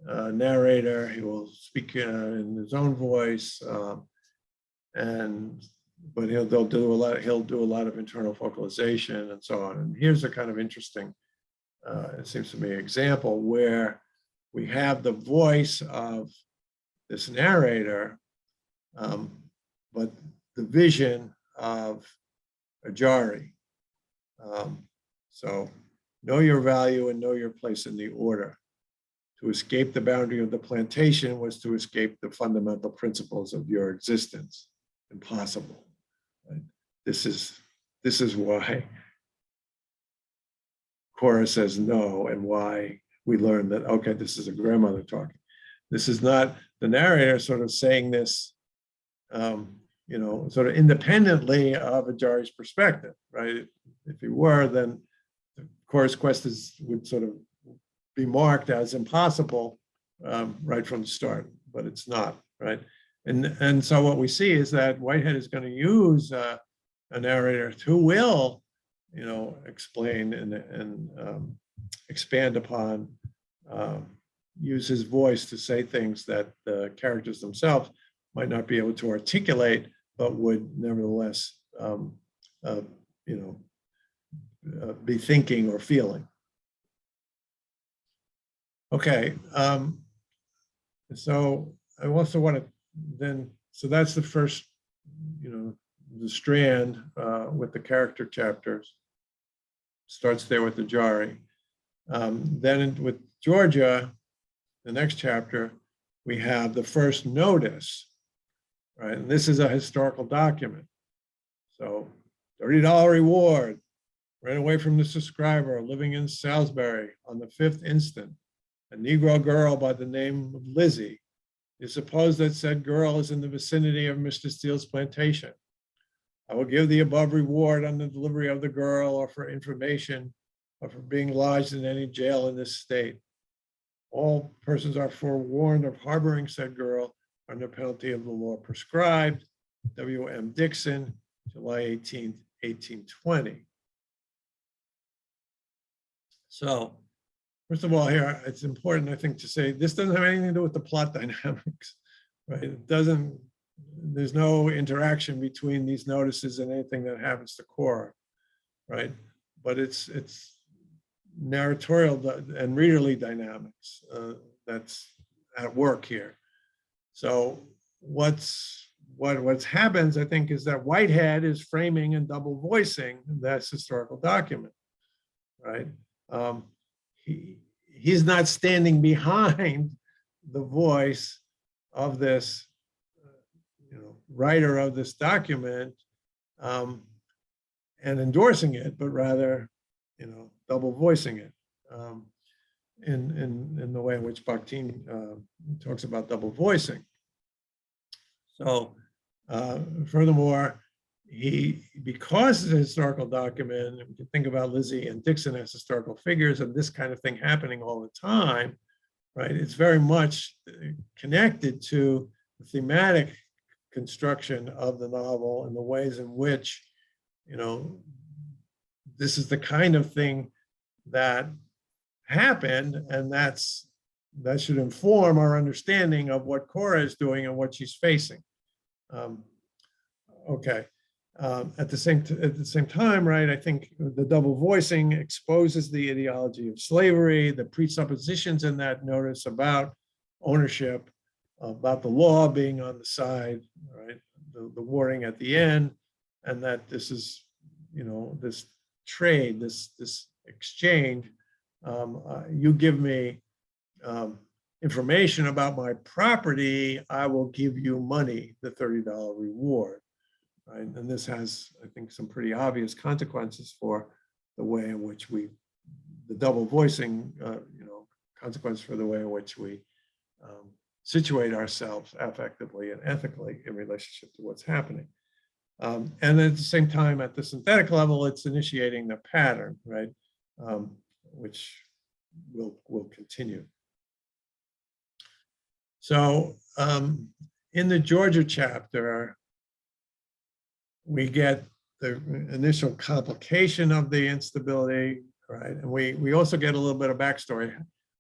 Speaker 2: narrator. He will speak in his own voice, but he'll do a lot of internal focalization and so on. And here's a kind of interesting, it seems to me, example where we have the voice of this narrator, but the vision of agere. So know your value and know your place in the order. To escape the boundary of the plantation was to escape the fundamental principles of your existence. Impossible. Right? This is why Cora says no, and why we learn that, okay, this is a grandmother talking. This is not the narrator sort of saying this, sort of independently of agere's perspective, right? If he were, then Cora's quest would sort of be marked as impossible right from the start, but it's not, right? And so what we see is that Whitehead is going to use a narrator who will, explain and expand upon, use his voice to say things that the characters themselves might not be able to articulate, but would nevertheless, be thinking or feeling. Okay, so I also want to then, so that's the first, the strand with the character chapters. Starts there with agere. Then with Georgia, the next chapter, we have the first notice, right? And this is a historical document. So $30 reward, ran away from the subscriber living in Salisbury on the 5th instant, a Negro girl by the name of Lizzie. You suppose that said girl is in the vicinity of Mr. Steele's plantation. I will give the above reward on the delivery of the girl or for information or for being lodged in any jail in this state. All persons are forewarned of harboring said girl under penalty of the law prescribed. W.M. Dixon, July 18th, 1820. So, first of all, here, it's important, I think, to say this doesn't have anything to do with the plot dynamics, right? It doesn't, there's no interaction between these notices and anything that happens to Cora, right? But it's narratorial and readerly dynamics that's at work here. So what happens, I think, is that Whitehead is framing and double voicing this historical document, right? He's not standing behind the voice of this writer of this document and endorsing it, but rather, double voicing it in the way in which Bakhtin talks about double voicing. So, furthermore, because it's a historical document, we can think about Lizzie and Dixon as historical figures and this kind of thing happening all the time, right? It's very much connected to the thematic construction of the novel and the ways in which, this is the kind of thing that happened, and that should inform our understanding of what Cora is doing and what she's facing. Okay. At the same time, right, I think the double voicing exposes the ideology of slavery, the presuppositions in that notice about ownership, about the law being on the side, right, the warning at the end, and that this is, this trade, this exchange You give me information about my property, I will give you money, the $30 reward. Right? And this has, I think, some pretty obvious consequences for the way in which the double voicing, consequence for the way in which we situate ourselves affectively and ethically in relationship to what's happening. And at the same time, at the synthetic level, it's initiating the pattern, right? Which will continue. So in the Georgia chapter, we get the initial complication of the instability, right? And we also get a little bit of backstory.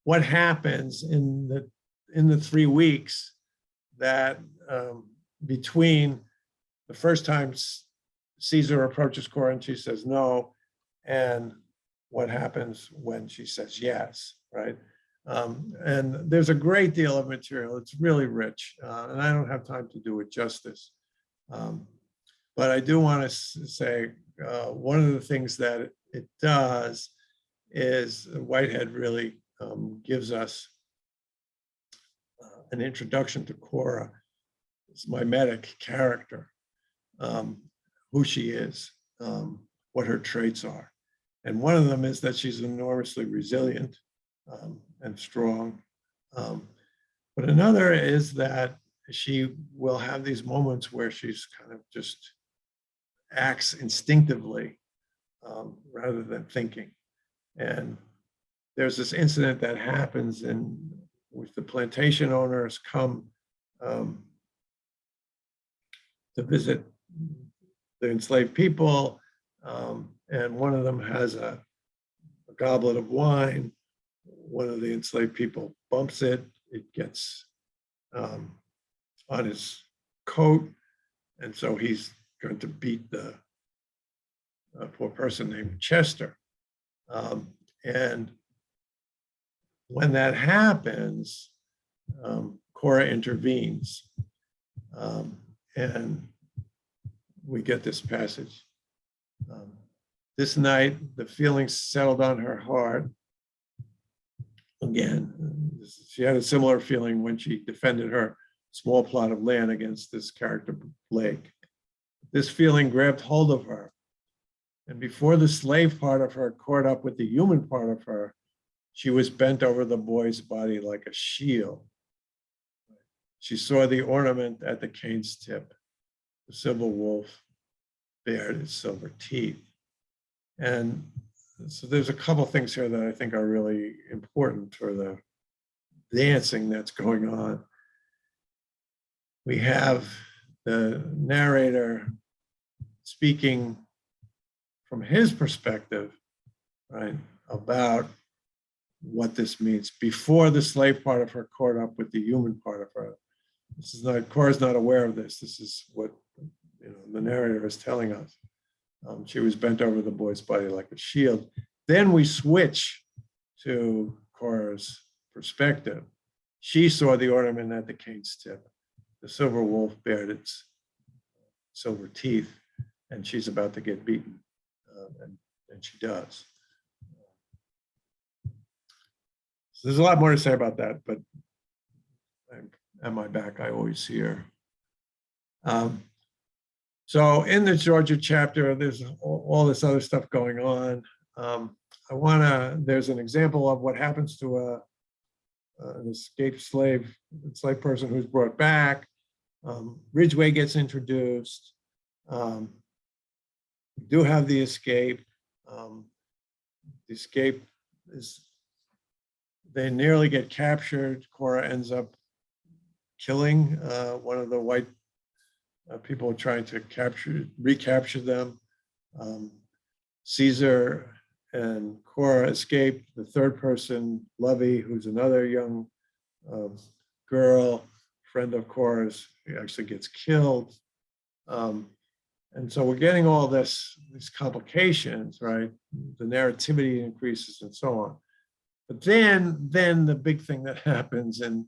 Speaker 2: What happens in the 3 weeks that between the first time Caesar approaches Cora and she says no, and what happens when she says yes, right? And there's a great deal of material. It's really rich, and I don't have time to do it justice. But I do want to say one of the things that it does is Whitehead really gives us an introduction to Cora, this mimetic character, who she is, what her traits are. And one of them is that she's enormously resilient and strong. But another is that she will have these moments where she's kind of just acts instinctively rather than thinking. And there's this incident that happens in which the plantation owners come to visit the enslaved people, and one of them has a goblet of wine. One of the enslaved people bumps it. It gets on his coat, and so he's going to beat the poor person named Chester. And when that happens, Cora intervenes, and we get this passage. This night, the feelings settled on her heart. Again, she had a similar feeling when she defended her small plot of land against this character, Blake. This feeling grabbed hold of her. And before the slave part of her caught up with the human part of her, she was bent over the boy's body like a shield. She saw the ornament at the cane's tip. The silver wolf bared its silver teeth. And so there's a couple things here that I think are really important for the dancing that's going on. We have the narrator speaking from his perspective, right, about what this means before the slave part of her caught up with the human part of her. This is not, Cora's not aware of this. This is what the narrator is telling us. She was bent over the boy's body like a shield. Then we switch to Cora's perspective. She saw the ornament at the cane's tip. The silver wolf bared its silver teeth, and she's about to get beaten, and she does. So there's a lot more to say about that, but at my back, I always hear. So in the Georgia chapter, there's all this other stuff going on. There's an example of what happens to an escaped enslaved person who's brought back. Ridgway gets introduced. We do have the escape. The escape is, they nearly get captured. Cora ends up killing one of the white people trying to recapture them. Caesar and Cora escape. The third person, Lovey, who's another young girl, friend of Cora's, he actually gets killed. And so we're getting all these complications, right? The narrativity increases and so on. But then the big thing that happens in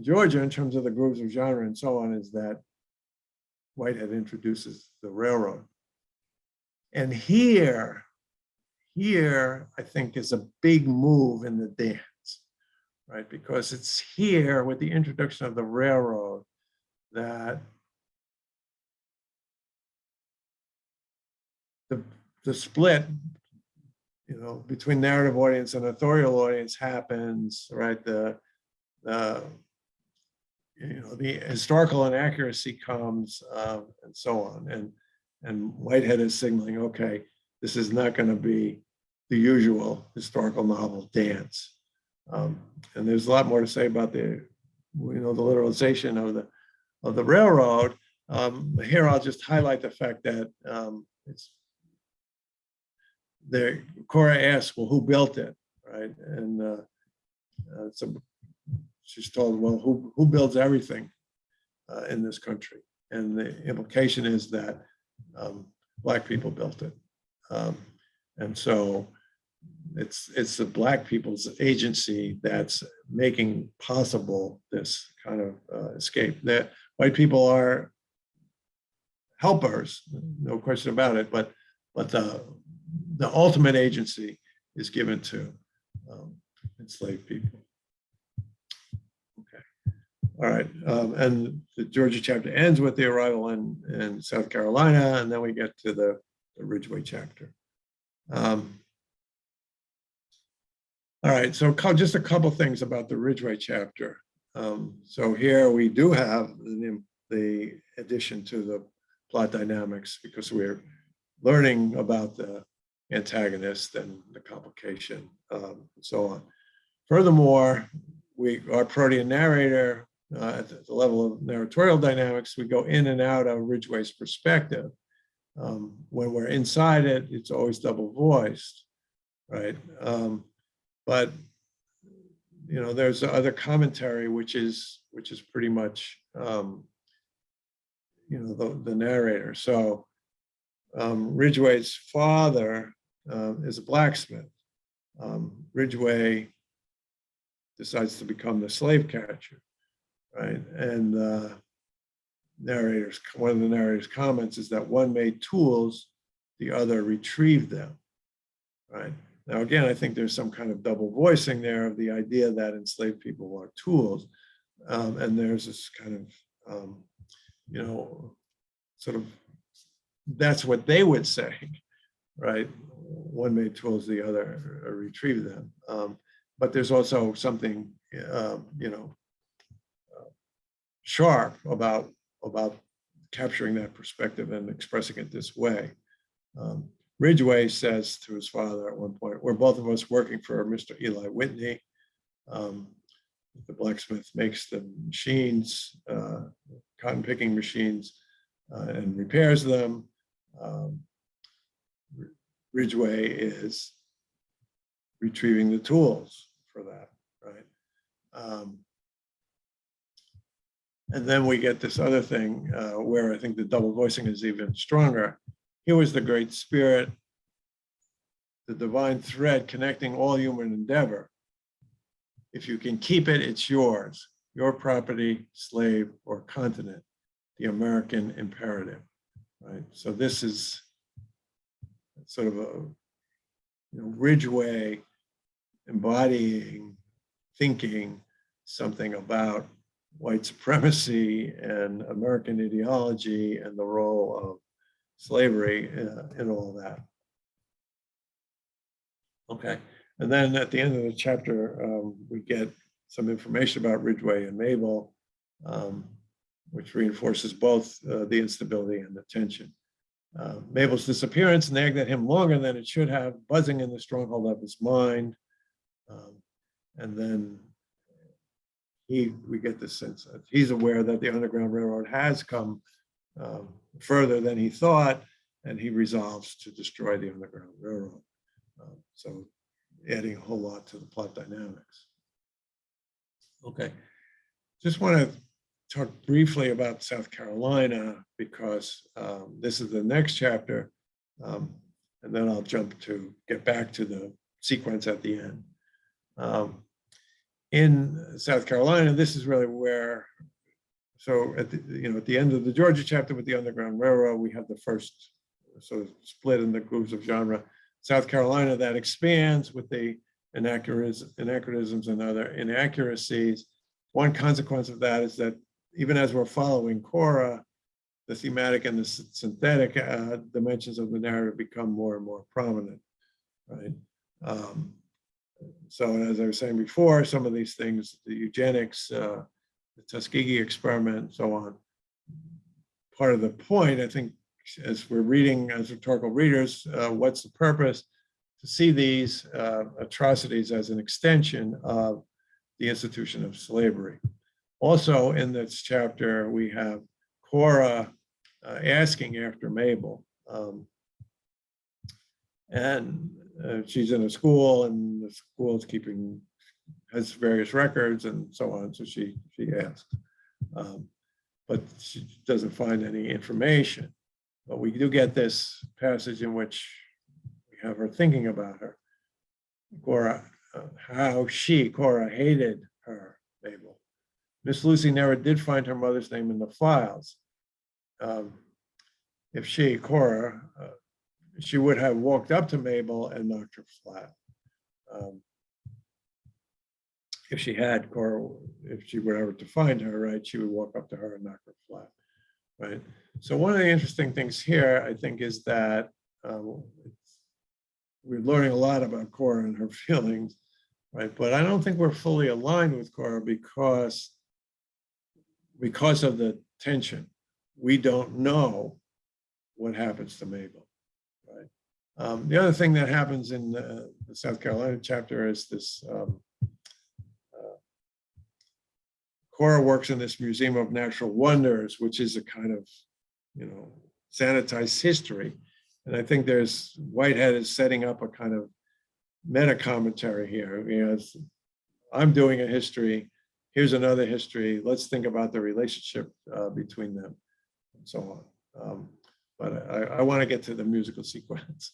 Speaker 2: Georgia in terms of the grooves of genre and so on is that Whitehead introduces the railroad. And here here, I think, is a big move in the dance, right? Because it's here with the introduction of the railroad that the split, between narrative audience and authorial audience happens, right? The historical inaccuracy comes, and so on. And Whitehead is signaling, okay, this is not going to be the usual historical novel dance. And there's a lot more to say about the literalization of the railroad. Here, I'll just highlight the fact that Cora asks, well, who built it, right? And so she's told, well, who builds everything in this country? And the implication is that Black people built it. And so it's the Black people's agency that's making possible this kind of escape. That white people are helpers, no question about it, but the ultimate agency is given to enslaved people. Okay, all right, and the Georgia chapter ends with the arrival in South Carolina, and then we get to the Ridgway chapter. All right, so just a couple things about the Ridgway chapter. So here we do have the addition to the plot dynamics because we're learning about the antagonist and the complication, and so on. Furthermore, our protean narrator, at the level of narratorial dynamics, we go in and out of Ridgway's perspective. When we're inside it, it's always double voiced, right? But there's other commentary which is pretty much the narrator. So Ridgway's father is a blacksmith. Ridgway decides to become the slave catcher, right? And one of the narrator's comments is that one made tools, the other retrieved them, right? Now, again, I think there's some kind of double voicing there of the idea that enslaved people are tools. And there's this kind of, sort of, that's what they would say, right? One made tools, the other retrieved them. But there's also something, sharp about capturing that perspective and expressing it this way. Ridgway says to his father at one point, we're both of us working for Mr. Eli Whitney. The blacksmith makes the machines, cotton picking machines, and repairs them. Ridgway is retrieving the tools for that, right? And then we get this other thing where I think the double voicing is even stronger. Here was the great spirit, the divine thread connecting all human endeavor. If you can keep it, it's yours, your property, slave, or continent, the American imperative, right? So this is sort of a Ridgway embodying, thinking something about white supremacy and American ideology and the role of slavery in all that. Okay, and then at the end of the chapter, we get some information about Ridgway and Mabel, which reinforces both the instability and the tension. Mabel's disappearance nagged at him longer than it should have, buzzing in the stronghold of his mind. And then we get this sense that he's aware that the Underground Railroad has come further than he thought, and he resolves to destroy the Underground Railroad. So adding a whole lot to the plot dynamics. Okay, just want to talk briefly about South Carolina because this is the next chapter, and then I'll get back to the sequence at the end. In South Carolina, this is really where, so at the end of the Georgia chapter with the Underground Railroad, we have the first sort of split in the grooves of genre. South Carolina that expands with the anachronisms and other inaccuracies. One consequence of that is that even as we're following Cora, the thematic and the synthetic dimensions of the narrative become more and more prominent, right? So as I was saying before, some of these things, the eugenics, the Tuskegee experiment, so on, part of the point, I think, as we're reading as rhetorical readers, what's the purpose? To see these atrocities as an extension of the institution of slavery. Also in this chapter, we have Cora asking after Mabel. She's in a school, and the school is has various records and so on, so she asks. But she doesn't find any information. But we do get this passage in which we have her thinking about her. Cora, how Cora hated her, Mabel. Miss Lucy never did find her mother's name in the files. If Cora, she would have walked up to Mabel and knocked her flat. If she had Cora, if she were ever to find her, right, she would walk up to her and knock her flat, right? So one of the interesting things here, I think, is that we're learning a lot about Cora and her feelings, right? But I don't think we're fully aligned with Cora because of the tension. We don't know what happens to Mabel, right? The other thing that happens in the South Carolina chapter is this, Cora works in this Museum of Natural Wonders, which is a kind of, sanitized history. And I think Whitehead is setting up a kind of meta commentary here. I'm doing a history, here's another history, let's think about the relationship between them and so on. But I want to get to the musical sequence.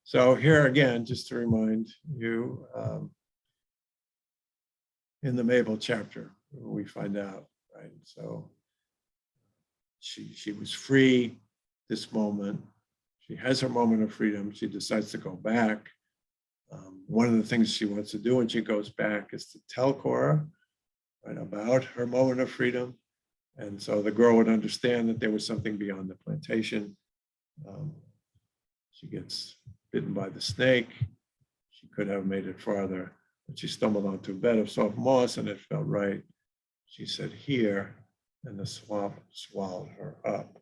Speaker 2: So here again, just to remind you, in the Mabel chapter, we find out, right? So she was free this moment. She has her moment of freedom. She decides to go back. One of the things she wants to do when she goes back is to tell Cora, right, about her moment of freedom. And so the girl would understand that there was something beyond the plantation. She gets bitten by the snake. She could have made it farther, but she stumbled onto a bed of soft moss and it felt right. She said, here, and the swamp swallowed her up.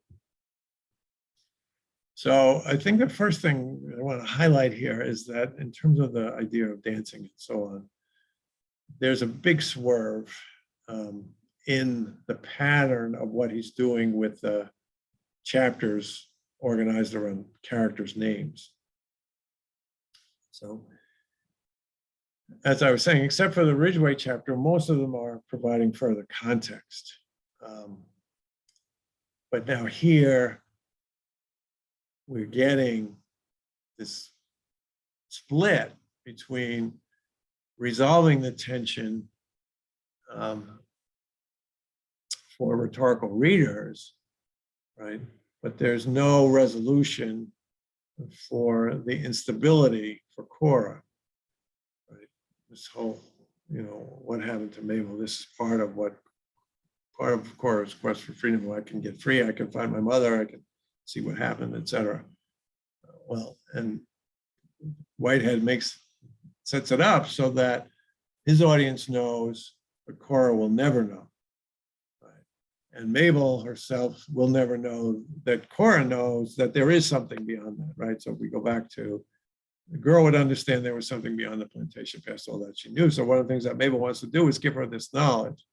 Speaker 2: So I think the first thing I want to highlight here is that in terms of the idea of dancing and so on, there's a big swerve in the pattern of what he's doing with the chapters organized around characters' names. So as I was saying, except for the Ridgway chapter, most of them are providing further context. But now here, we're getting this split between resolving the tension for rhetorical readers, right? But there's no resolution for the instability for Cora, right? This whole, what happened to Mabel, this is part of Cora's quest for freedom. Well, I can get free, I can find my mother, I can see what happened, etc. Well, and Whitehead sets it up so that his audience knows, but Cora will never know. Right? And Mabel herself will never know that Cora knows that there is something beyond that, right? So if we go back to, the girl would understand there was something beyond the plantation past all that she knew. So one of the things that Mabel wants to do is give her this knowledge,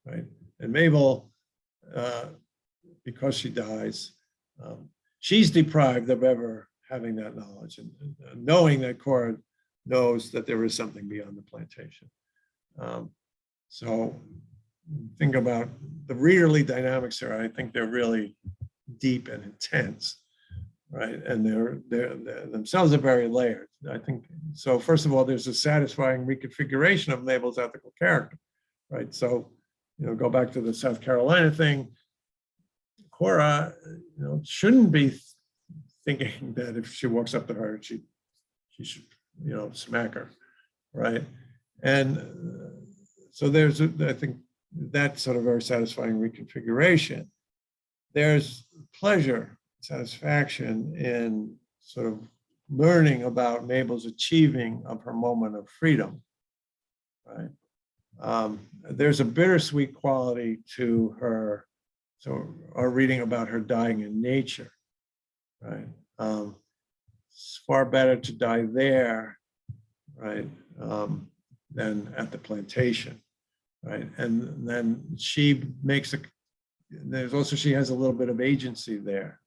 Speaker 2: right? And Mabel, because she dies, she's deprived of ever having that knowledge and knowing that Cora knows that there is something beyond the plantation. So think about the readerly dynamics here. I think they're really deep and intense, right? And they're themselves are very layered. I think so. First of all, there's a satisfying reconfiguration of Mabel's ethical character, right? So, go back to the South Carolina thing. Cora, shouldn't be thinking that if she walks up to her, she should, smack her, right? And so there's, I think that's sort of very satisfying reconfiguration. There's pleasure, satisfaction in sort of learning about Mabel's achieving of her moment of freedom, right? There's a bittersweet quality to her, so our reading about her dying in nature, right? It's far better to die there, right, than at the plantation, right? And then she makes there's also, she has a little bit of agency there,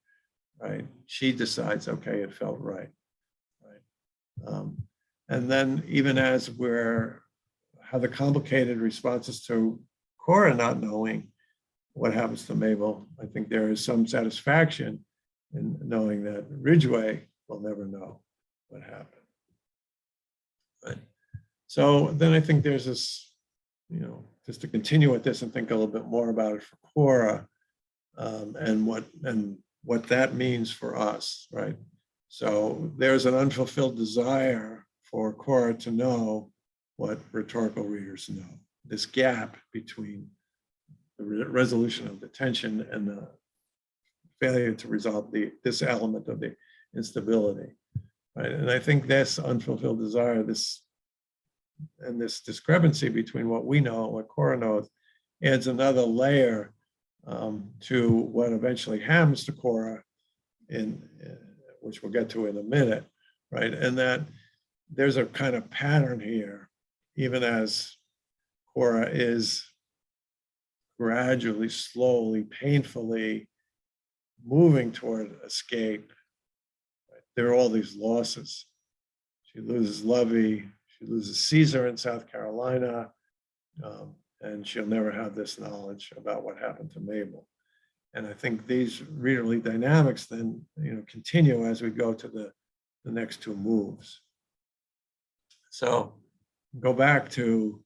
Speaker 2: right? She decides, okay, it felt right, right? And then even as how the complicated responses to Cora not knowing what happens to Mabel, I think there is some satisfaction in knowing that Ridgway will never know what happened. Right. So then I think there's this, just to continue with this and think a little bit more about it for Cora, and what that means for us, right? So there's an unfulfilled desire for Cora to know what rhetorical readers know, this gap between the resolution of the tension and the failure to resolve this element of the instability, right? And I think this unfulfilled desire, this discrepancy between what we know and what Cora knows, adds another layer to what eventually happens to Cora, which we'll get to in a minute, right? And that there's a kind of pattern here, even as Cora is gradually, slowly, painfully moving toward escape. Right? There are all these losses. She loses Lovey, she loses Caesar in South Carolina, and she'll never have this knowledge about what happened to Mabel. And I think these readerly dynamics then, continue as we go to the next two moves. So go back to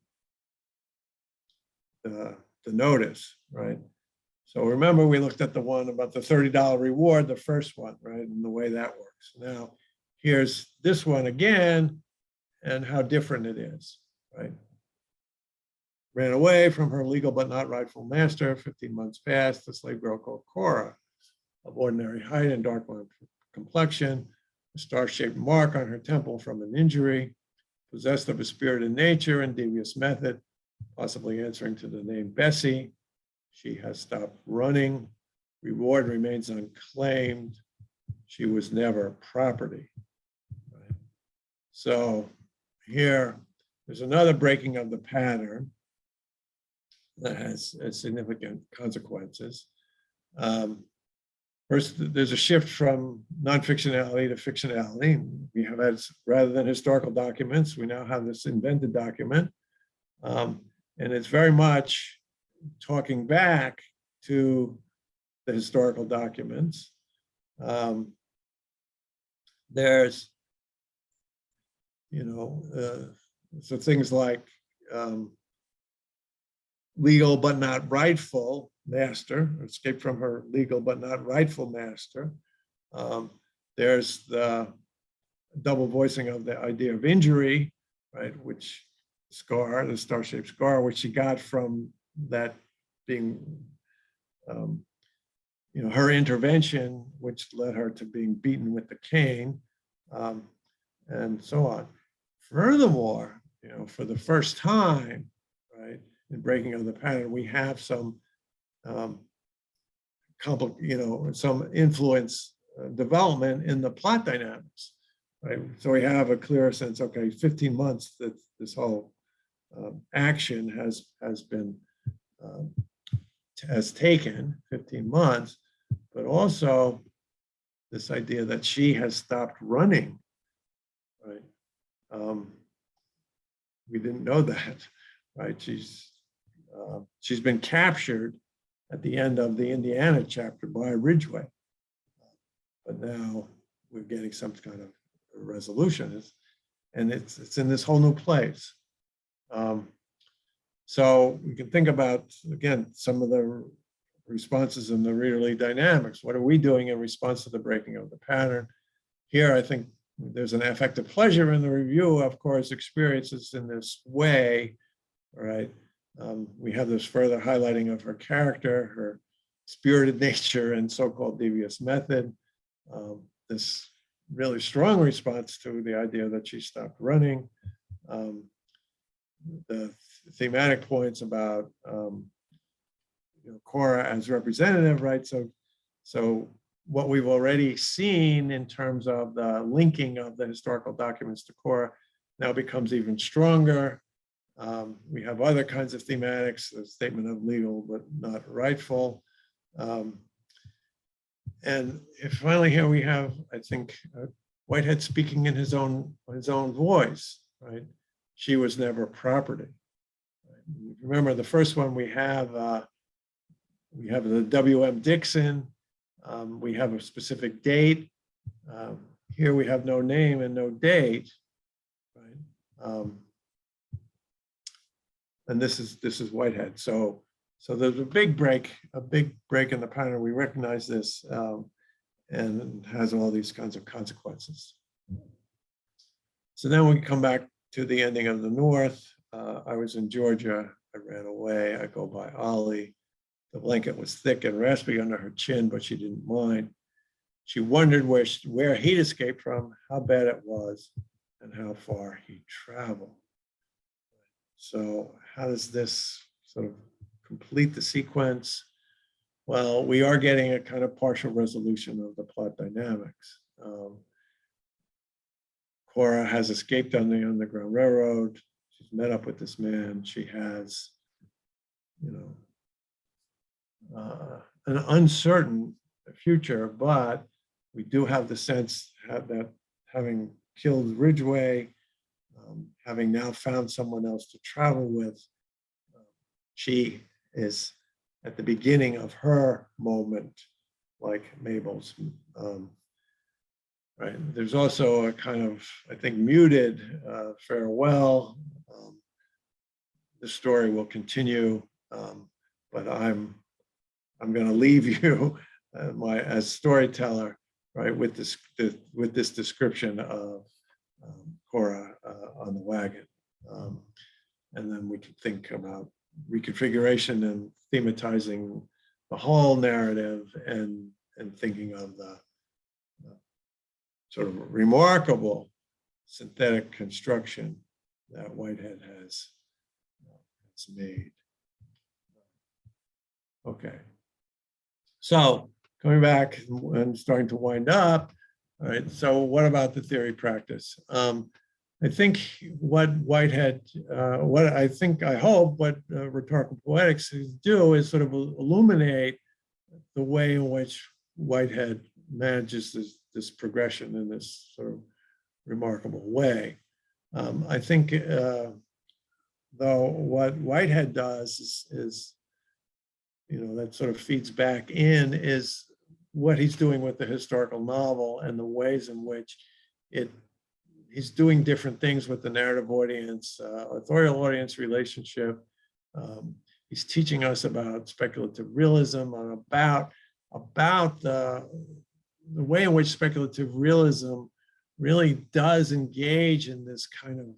Speaker 2: the notice, right? So remember, we looked at the one about the $30 reward, the first one, right? And the way that works. Now, here's this one again, and how different it is, right? Ran away from her legal but not rightful master. 15 months passed. The slave girl called Cora, of ordinary height and dark complexion, a star-shaped mark on her temple from an injury, possessed of a spirited nature and devious method, possibly answering to the name Bessie. She has stopped running. Reward remains unclaimed. She was never property. Right? So here, there's another breaking of the pattern that has significant consequences. First, there's a shift from non-fictionality to fictionality. We have had, rather than historical documents, we now have this invented document. And it's very much talking back to the historical documents. There's, so things like legal but not rightful master, escaped from her legal but not rightful master. There's the double voicing of the idea of injury, right, which scar, the star-shaped scar, which she got from that being, her intervention, which led her to being beaten with the cane, and so on. Furthermore, for the first time, right, in breaking of the pattern, we have some, some influence development in the plot dynamics, right? So we have a clearer sense. Okay, 15 months that this whole action has taken 15 months, but also this idea that she has stopped running, right? We didn't know that, right? She's been captured at the end of the Indiana chapter by Ridgway, but now we're getting some kind of resolution, and it's in this whole new place. So we can think about, again, some of the responses in the readerly dynamics. What are we doing in response to the breaking of the pattern? Here, I think there's an affective pleasure in the review, of course, experiences in this way, right? We have this further highlighting of her character, her spirited nature and so-called devious method. This really strong response to the idea that she stopped running. The thematic points about Cora as representative, right? So what we've already seen in terms of the linking of the historical documents to Cora now becomes even stronger. We have other kinds of thematics, the statement of legal but not rightful. And finally here we have, I think, Whitehead speaking in his own voice, right? She was never property. Right? Remember the first one we have the W.M. Dixon. We have a specific date. Here we have no name and no date, right? And this is Whitehead. So there's a big break in the pattern. We recognize this, and it has all these kinds of consequences. So then we come back to the ending of the North. I was in Georgia. I ran away. I go by Ollie. The blanket was thick and raspy under her chin, but she didn't mind. She wondered where he'd escaped from, how bad it was, and how far he'd traveled. So how does this sort of complete the sequence? Well, we are getting a kind of partial resolution of the plot dynamics. Cora has escaped on the Underground Railroad. She's met up with this man. She has, an uncertain future, but we do have the sense that having killed Ridgway, having now found someone else to travel with, she is at the beginning of her moment, like Mabel's. Right. There's also a kind of, I think, muted farewell. The story will continue, but I'm going to leave you as storyteller, right, with this description of Cora on the wagon, and then we can think about reconfiguration and thematizing the whole narrative and thinking of the sort of remarkable synthetic construction that Whitehead has made. Okay, so coming back and starting to wind up. All right, so what about the theory practice? I think what Whitehead, I hope what rhetorical poetics do is sort of illuminate the way in which Whitehead manages this progression in this sort of remarkable way. I think, though, what Whitehead does is that sort of feeds back in is what he's doing with the historical novel and the ways in which he's doing different things with the narrative audience, authorial audience relationship. He's teaching us about speculative realism and about the way in which speculative realism really does engage in this kind of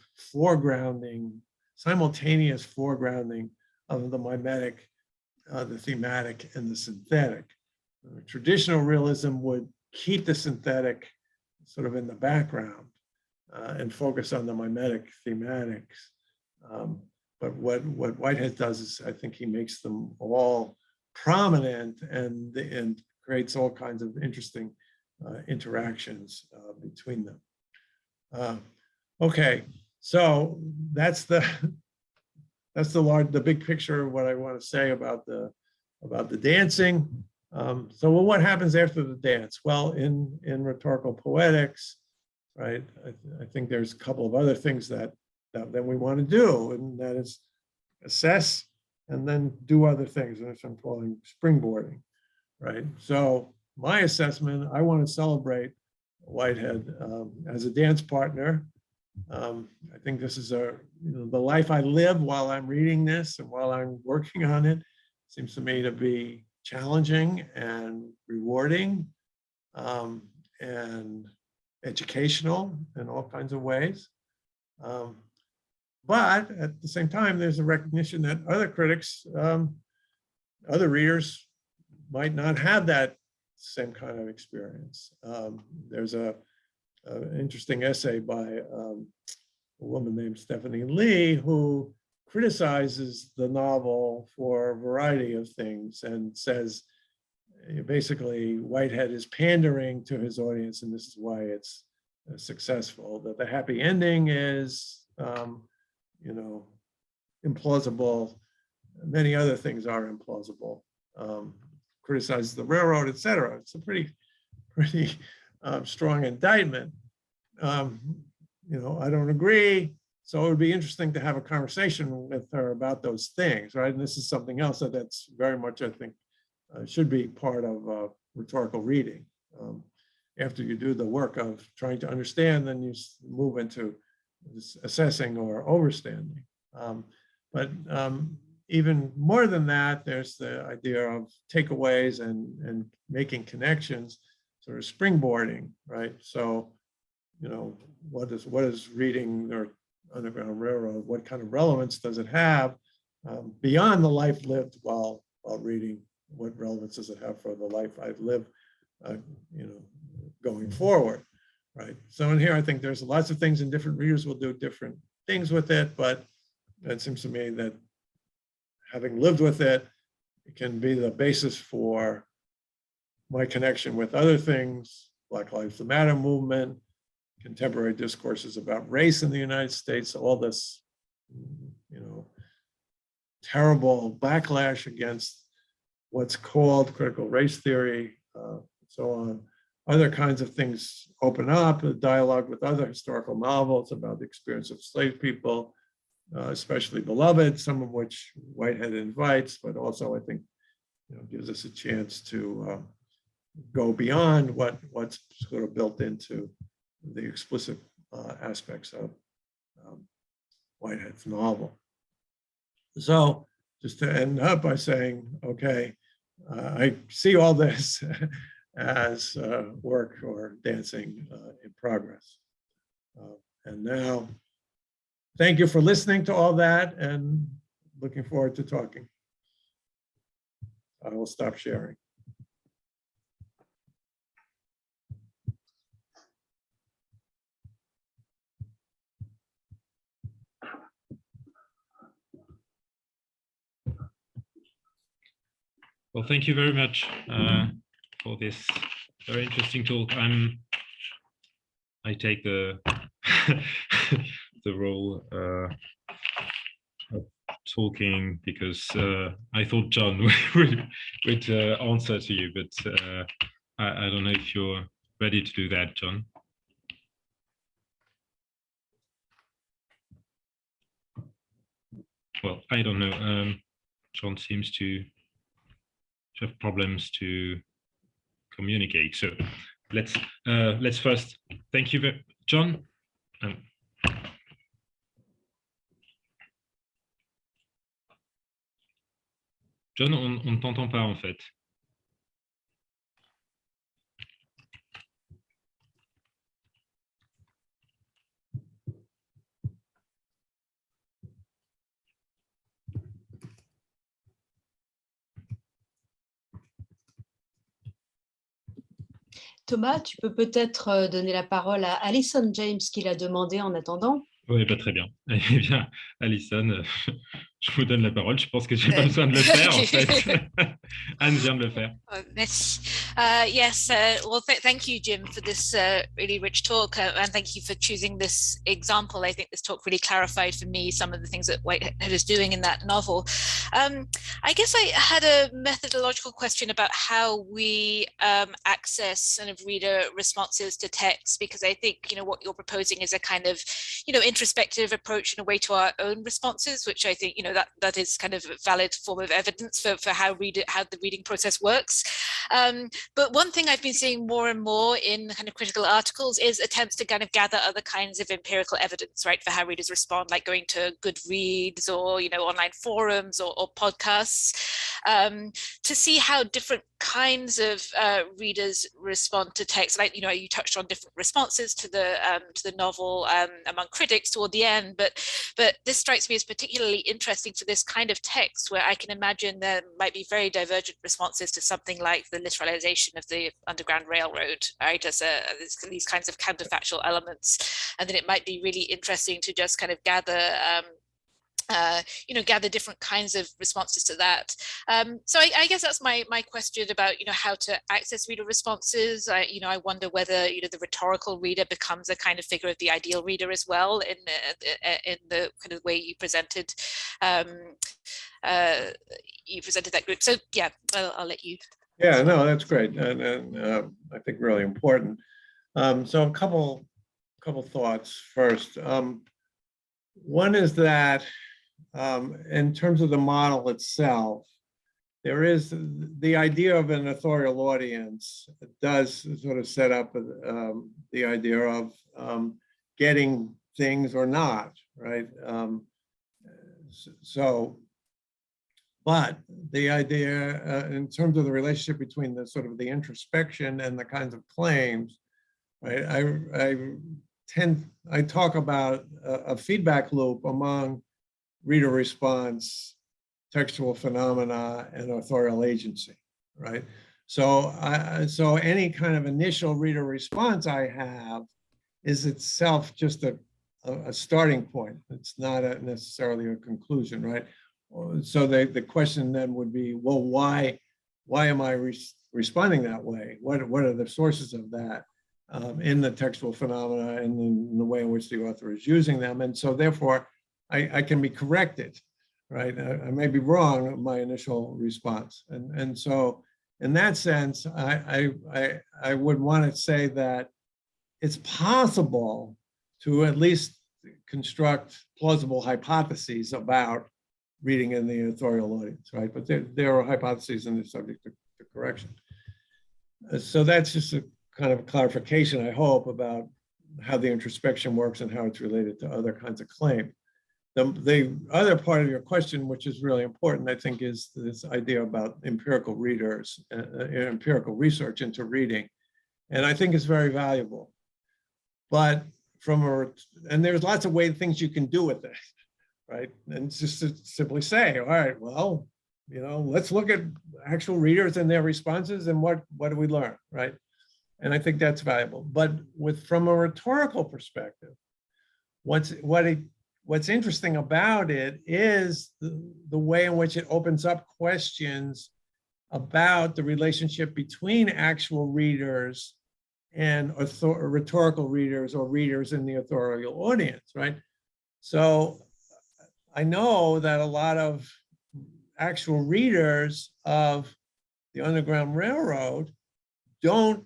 Speaker 2: simultaneous foregrounding of the mimetic, the thematic, and the synthetic. Traditional realism would keep the synthetic sort of in the background and focus on the mimetic thematics. But what Whitehead does is, I think he makes them all prominent and creates all kinds of interesting interactions between them. Okay, so that's the big picture of what I want to say about the dancing. So what happens after the dance? Well, in rhetorical poetics, right? I think there's a couple of other things that we want to do, and that is assess and then do other things, which I'm calling springboarding, right? So my assessment, I want to celebrate Whitehead as a dance partner. I think this is the life I live while I'm reading this and while I'm working on it. Seems to me to be challenging and rewarding and educational in all kinds of ways. But at the same time, there's a recognition that other critics, other readers might not have that same kind of experience. There's an interesting essay by a woman named Stephanie Lee, who criticizes the novel for a variety of things and says, basically, Whitehead is pandering to his audience, and this is why it's successful, that the happy ending is, implausible. Many other things are implausible. Criticizes the railroad, etc. It's a pretty strong indictment. I don't agree. So it would be interesting to have a conversation with her about those things, right? And this is something else that's very much, I think, should be part of rhetorical reading. After you do the work of trying to understand, then you move into assessing or overstanding. But even more than that, there's the idea of takeaways and making connections, sort of springboarding, right? So, what is reading or Underground Railroad? What kind of relevance does it have beyond the life lived while reading? What relevance does it have for the life I've lived, going forward, right? So in here, I think there's lots of things, and different readers will do different things with it, but it seems to me that having lived with it, it can be the basis for my connection with other things, Black Lives Matter movement, contemporary discourses about race in the United States, all this, terrible backlash against what's called critical race theory, so on. Other kinds of things open up, a dialogue with other historical novels about the experience of slave people, especially Beloved, some of which Whitehead invites, but also I think gives us a chance to go beyond what's sort of built into the explicit aspects of Whitehead's novel. So just to end up by saying, okay, I see all this as work or dancing in progress. And now, thank you for listening to all that, and looking forward to talking. I will stop sharing.
Speaker 4: Well, thank you very much for this very interesting talk. I take the the role of talking because I thought John would answer to you, but I don't know if you're ready to do that, John. Well, I don't know. John seems to have problems to communicate. So let's first thank you, John. John, on ne t'entend pas en fait.
Speaker 5: Thomas, tu peux peut-être donner la parole à Alison James qui l'a demandé en attendant.
Speaker 4: Oui, pas très bien. Eh bien, Alison, je vous donne la parole. Je pense que je n'ai pas besoin de le faire, en fait. Anne vient de le faire.
Speaker 6: Merci. Yes, well, thank you, Jim, for this really rich talk, and thank you for choosing this example. I think this talk really clarified for me some of the things that Whitehead is doing in that novel. I guess I had a methodological question about how we access sort of reader responses to text, because I think, what you're proposing is a kind of, introspective approach in a way to our own responses, which I think, that is kind of a valid form of evidence for how the reading process works. But one thing I've been seeing more and more in kind of critical articles is attempts to kind of gather other kinds of empirical evidence, right, for how readers respond, like going to Goodreads or, you know, online forums or podcasts, to see how different kinds of readers respond to text. Like, you know, you touched on different responses to the novel among critics toward the end, but this strikes me as particularly interesting for this kind of text, where I can imagine there might be very divergent responses to something like the literalization of the Underground Railroad, right, as these kinds of counterfactual elements, and then it might be really interesting to just kind of gather you know, gather different kinds of responses to that. So I guess that's my question about, you know, how to access reader responses. You know, I wonder whether, you know, the rhetorical reader becomes a kind of figure of the ideal reader as well, in the kind of way you presented that group. So yeah, I'll let you.
Speaker 2: Yeah, no, that's great, and I think really important. So a couple thoughts first. One is that in terms of the model itself, there is the idea of an authorial audience. It does sort of set up the idea of getting things or not, right? But the idea in terms of the relationship between the sort of the introspection and the kinds of claims, right? I talk about a feedback loop among reader response, textual phenomena, and authorial agency, right? So any kind of initial reader response I have is itself just a starting point. It's not necessarily a conclusion, right? So the question then would be, well, why am I responding that way? What are the sources of that in the textual phenomena and in the way in which the author is using them? And so therefore, I can be corrected, right? I may be wrong in my initial response. And so in that sense, I would want to say that it's possible to at least construct plausible hypotheses about reading in the authorial audience, right? But there are hypotheses and they're subject to correction. So that's just a kind of clarification, I hope, about how the introspection works and how it's related to other kinds of claim. The other part of your question, which is really important, I think, is this idea about empirical readers, empirical research into reading. And I think it's very valuable. But and there's lots of things you can do with it, right? And just to simply say, all right, well, you know, let's look at actual readers and their responses and what do we learn, right? And I think that's valuable. But from a rhetorical perspective, what's interesting about it is the way in which it opens up questions about the relationship between actual readers and rhetorical readers or readers in the authorial audience, right? So I know that a lot of actual readers of the Underground Railroad don't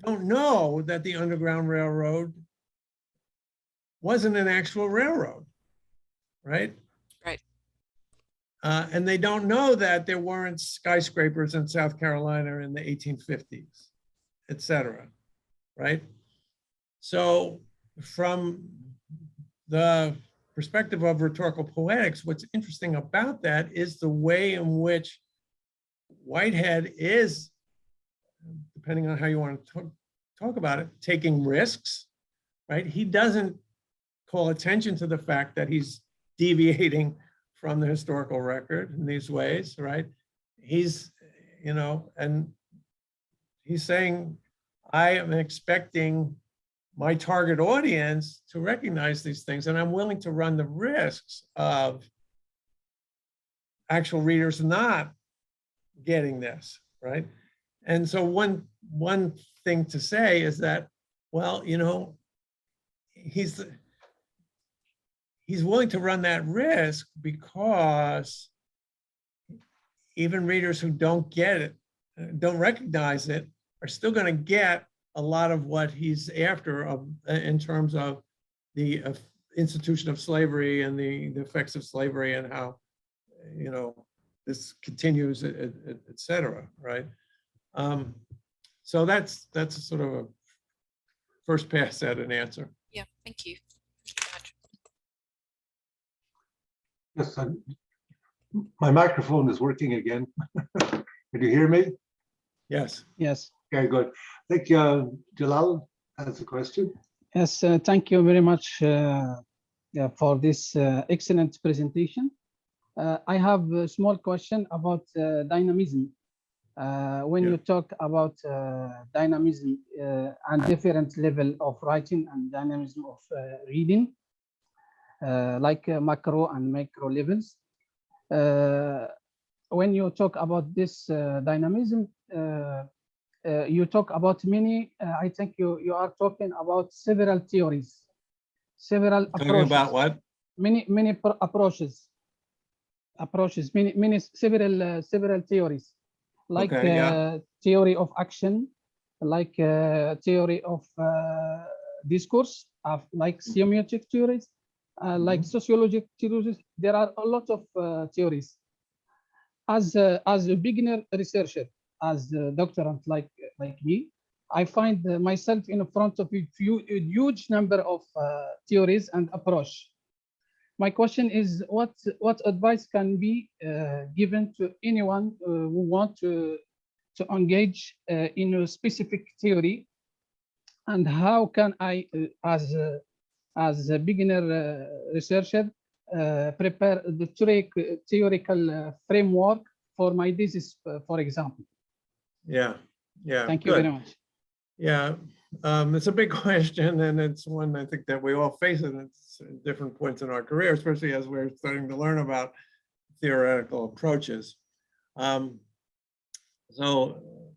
Speaker 2: know that the Underground Railroad wasn't an actual railroad, right?
Speaker 6: Right.
Speaker 2: And they don't know that there weren't skyscrapers in South Carolina in the 1850s, et cetera, right? So from the perspective of rhetorical poetics, what's interesting about that is the way in which Whitehead is, depending on how you want to talk about it, taking risks, right? He doesn't call attention to the fact that he's deviating from the historical record in these ways, right? He's, you know, and he's saying, I am expecting my target audience to recognize these things, and I'm willing to run the risks of actual readers not getting this, right? And so one thing to say is that, well, you know, he's willing to run that risk because even readers who don't get it, don't recognize it, are still going to get a lot of what he's after in terms of the institution of slavery and the effects of slavery and how, you know, this continues, et cetera, right? So that's sort of a first pass at an answer.
Speaker 6: Yeah, thank you.
Speaker 1: Yes, my microphone is working again. Can you hear me?
Speaker 2: Yes.
Speaker 7: Yes.
Speaker 1: Okay, good. I think Jalal has a question.
Speaker 7: Yes, thank you very much for this excellent presentation. I have a small question about dynamism. When you talk about dynamism and different level of writing and dynamism of reading, like macro and micro levels, when you talk about this dynamism, you talk about many, I think you are talking about several theories, several
Speaker 2: Talking
Speaker 7: approaches.
Speaker 2: about what?
Speaker 7: Many approaches, several theories, like
Speaker 2: Okay, yeah.
Speaker 7: theory of action, like theory of discourse, like semiotic theories, like sociological theories. There are a lot of theories. As a beginner researcher, as a doctorand like me, I find myself in front of a huge number of theories and approach. My question is, what advice can be given to anyone who want to engage in a specific theory, and how can I, as a beginner researcher, prepare the theoretical framework for my thesis, for example?
Speaker 2: Yeah.
Speaker 7: Thank you
Speaker 2: Good.
Speaker 7: very much.
Speaker 2: Yeah, it's a big question, and it's one I think that we all face at different points in our career, especially as we're starting to learn about theoretical approaches. So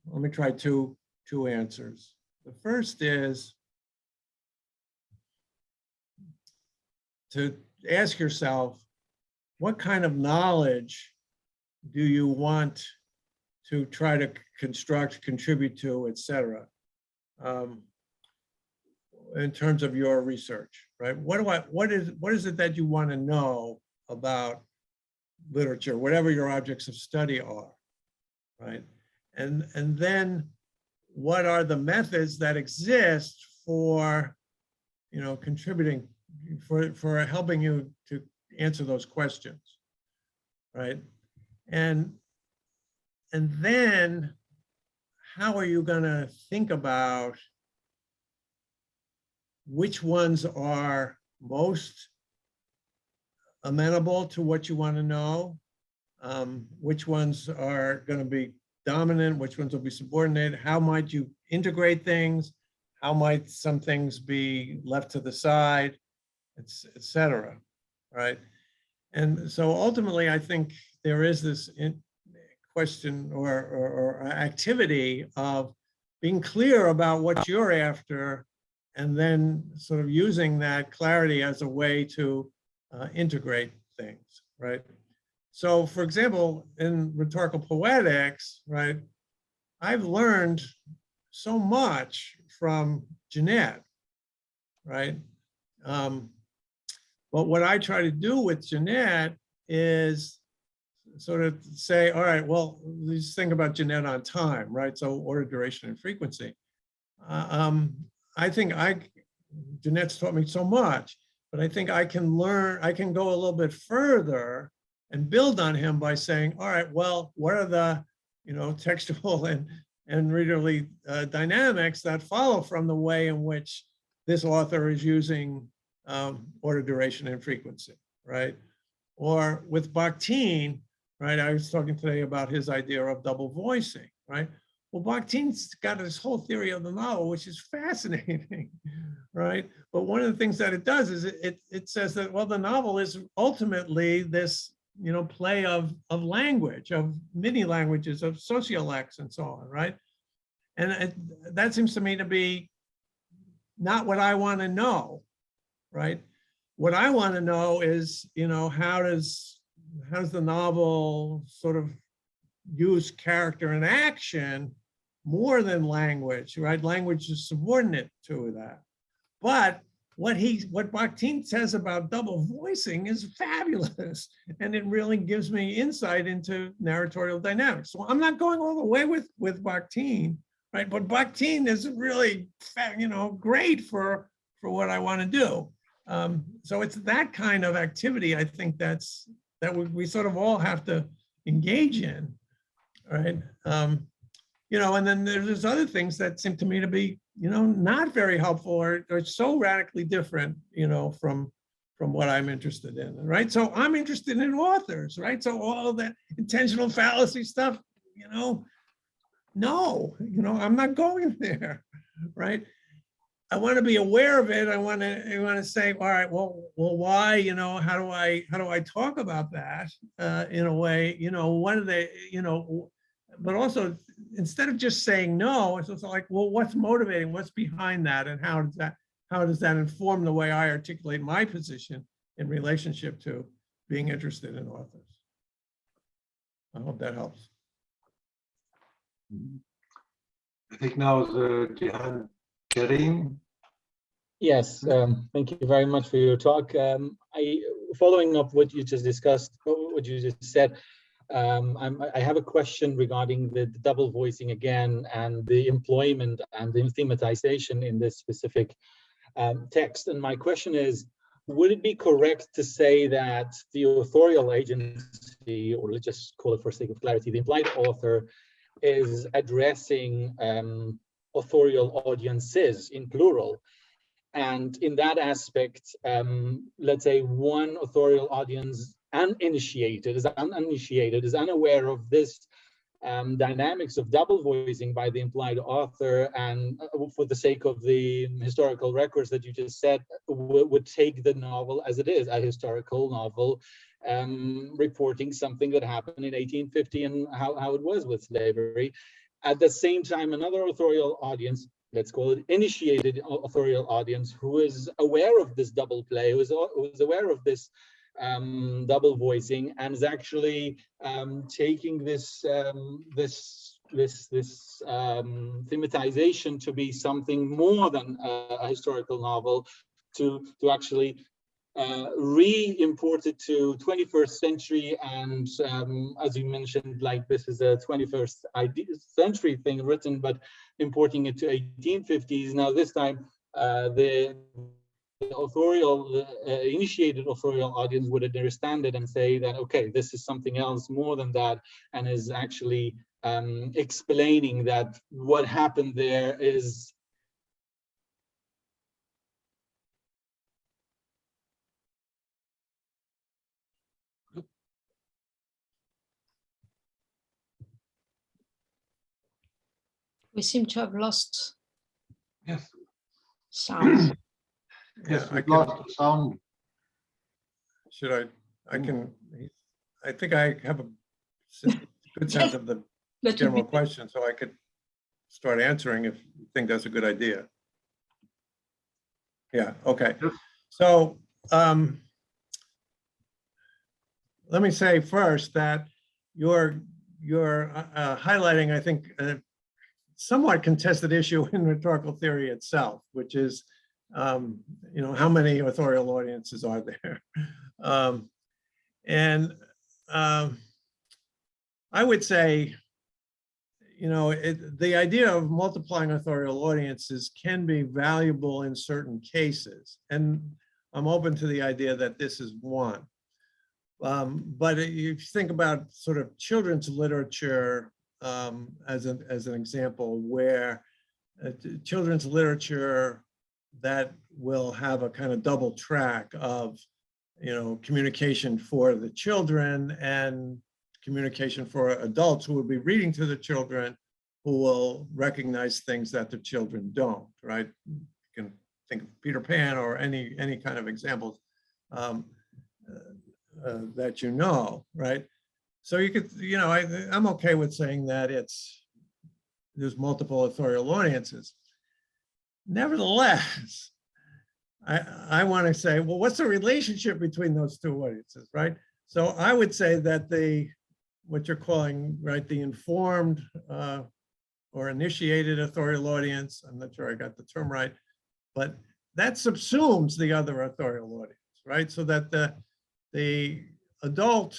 Speaker 2: let me try two answers. The first is to ask yourself, what kind of knowledge do you want to try to construct, contribute to, et cetera, in terms of your research, right? What is it that you want to know about literature, whatever your objects of study are, right? And then what are the methods that exist for, contributing, for helping you to answer those questions, right? And then how are you going to think about which ones are most amenable to what you want to know, which ones are going to be dominant, which ones will be subordinate, how might you integrate things, how might some things be left to the side, et cetera, right? And so ultimately, I think there is this question or activity of being clear about what you're after, and then sort of using that clarity as a way to integrate things, right? So for example, in rhetorical poetics, right, I've learned so much from Jeanette, right? But what I try to do with Jeanette is sort of say, all right, well, let's think about Jeanette on time, right? So order, duration, and frequency. I think Jeanette's taught me so much, but I think I can go a little bit further and build on him by saying, all right, well, what are the, textual and readerly dynamics that follow from the way in which this author is using order, duration, and frequency, right? Or with Bakhtin, right? I was talking today about his idea of double voicing, right? Well, Bakhtin's got this whole theory of the novel, which is fascinating, right? But one of the things that it does is it says that, well, the novel is ultimately this, play of language, of many languages, of sociolects and so on, right? And that seems to me to be not what I want to know, right? What I want to know is, how does the novel sort of use character and action more than language, right? Language is subordinate to that. But what Bakhtin says about double voicing is fabulous. And it really gives me insight into narratorial dynamics. So I'm not going all the way with Bakhtin, right? But Bakhtin is really, great for what I want to do. So it's that kind of activity, I think that we sort of all have to engage in, right? And then there's other things that seem to me to be, not very helpful or so radically different, from what I'm interested in, right? So I'm interested in authors, right? So all that intentional fallacy stuff, no, I'm not going there, right? I want to be aware of it. I want to say, all right, well, why? How do I talk about that in a way? What are they? But also, instead of just saying no, it's also like, well, what's motivating? What's behind that? And how does that inform the way I articulate my position in relationship to being interested in authors? I hope that helps.
Speaker 1: I think now is Jihan Karim.
Speaker 8: Yes, thank you very much for your talk. Following up what you just discussed, what you just said, I have a question regarding the double voicing again and the employment and the thematization in this specific text. And my question is, would it be correct to say that the authorial agency, or let's just call it for sake of clarity, the implied author is addressing authorial audiences in plural? And in that aspect, let's say one authorial audience is unaware of this dynamics of double voicing by the implied author, and for the sake of the historical records that you just said, would take the novel as it is, a historical novel, reporting something that happened in 1850 and how it was with slavery. At the same time, another authorial audience, let's call it initiated authorial audience, who is aware of this double play, who is aware of this double voicing, and is actually taking this thematization to be something more than a historical novel, to actually re-import it to 21st century, and as you mentioned, like this is a 21st century thing written, but importing it to 1850s. Now this time the initiated authorial audience would understand it and say that, okay, this is something else more than that, and is actually explaining that what happened there is
Speaker 5: We seem to have lost
Speaker 1: Yes,
Speaker 5: sound.
Speaker 1: yes,
Speaker 2: I
Speaker 1: we've
Speaker 2: can-
Speaker 1: lost the sound.
Speaker 2: Should I think I have a good sense of the
Speaker 5: But
Speaker 2: general question, so I could start answering if you think that's a good idea. Yeah, okay.
Speaker 1: Yep.
Speaker 2: So let me say first that you're highlighting, I think, a somewhat contested issue in rhetorical theory itself, which is, how many authorial audiences are there? I would say, the idea of multiplying authorial audiences can be valuable in certain cases, and I'm open to the idea that this is one. But if you think about sort of children's literature as an example, where children's literature that will have a kind of double track of, communication for the children and communication for adults who will be reading to the children, who will recognize things that the children don't, right? You can think of Peter Pan or any kind of examples that right? So you could, I'm okay with saying that there's multiple authorial audiences. Nevertheless, I want to say, well, what's the relationship between those two audiences, right? So I would say that what you're calling, right, the informed or initiated authorial audience, I'm not sure I got the term right, but that subsumes the other authorial audience, right? So that the adult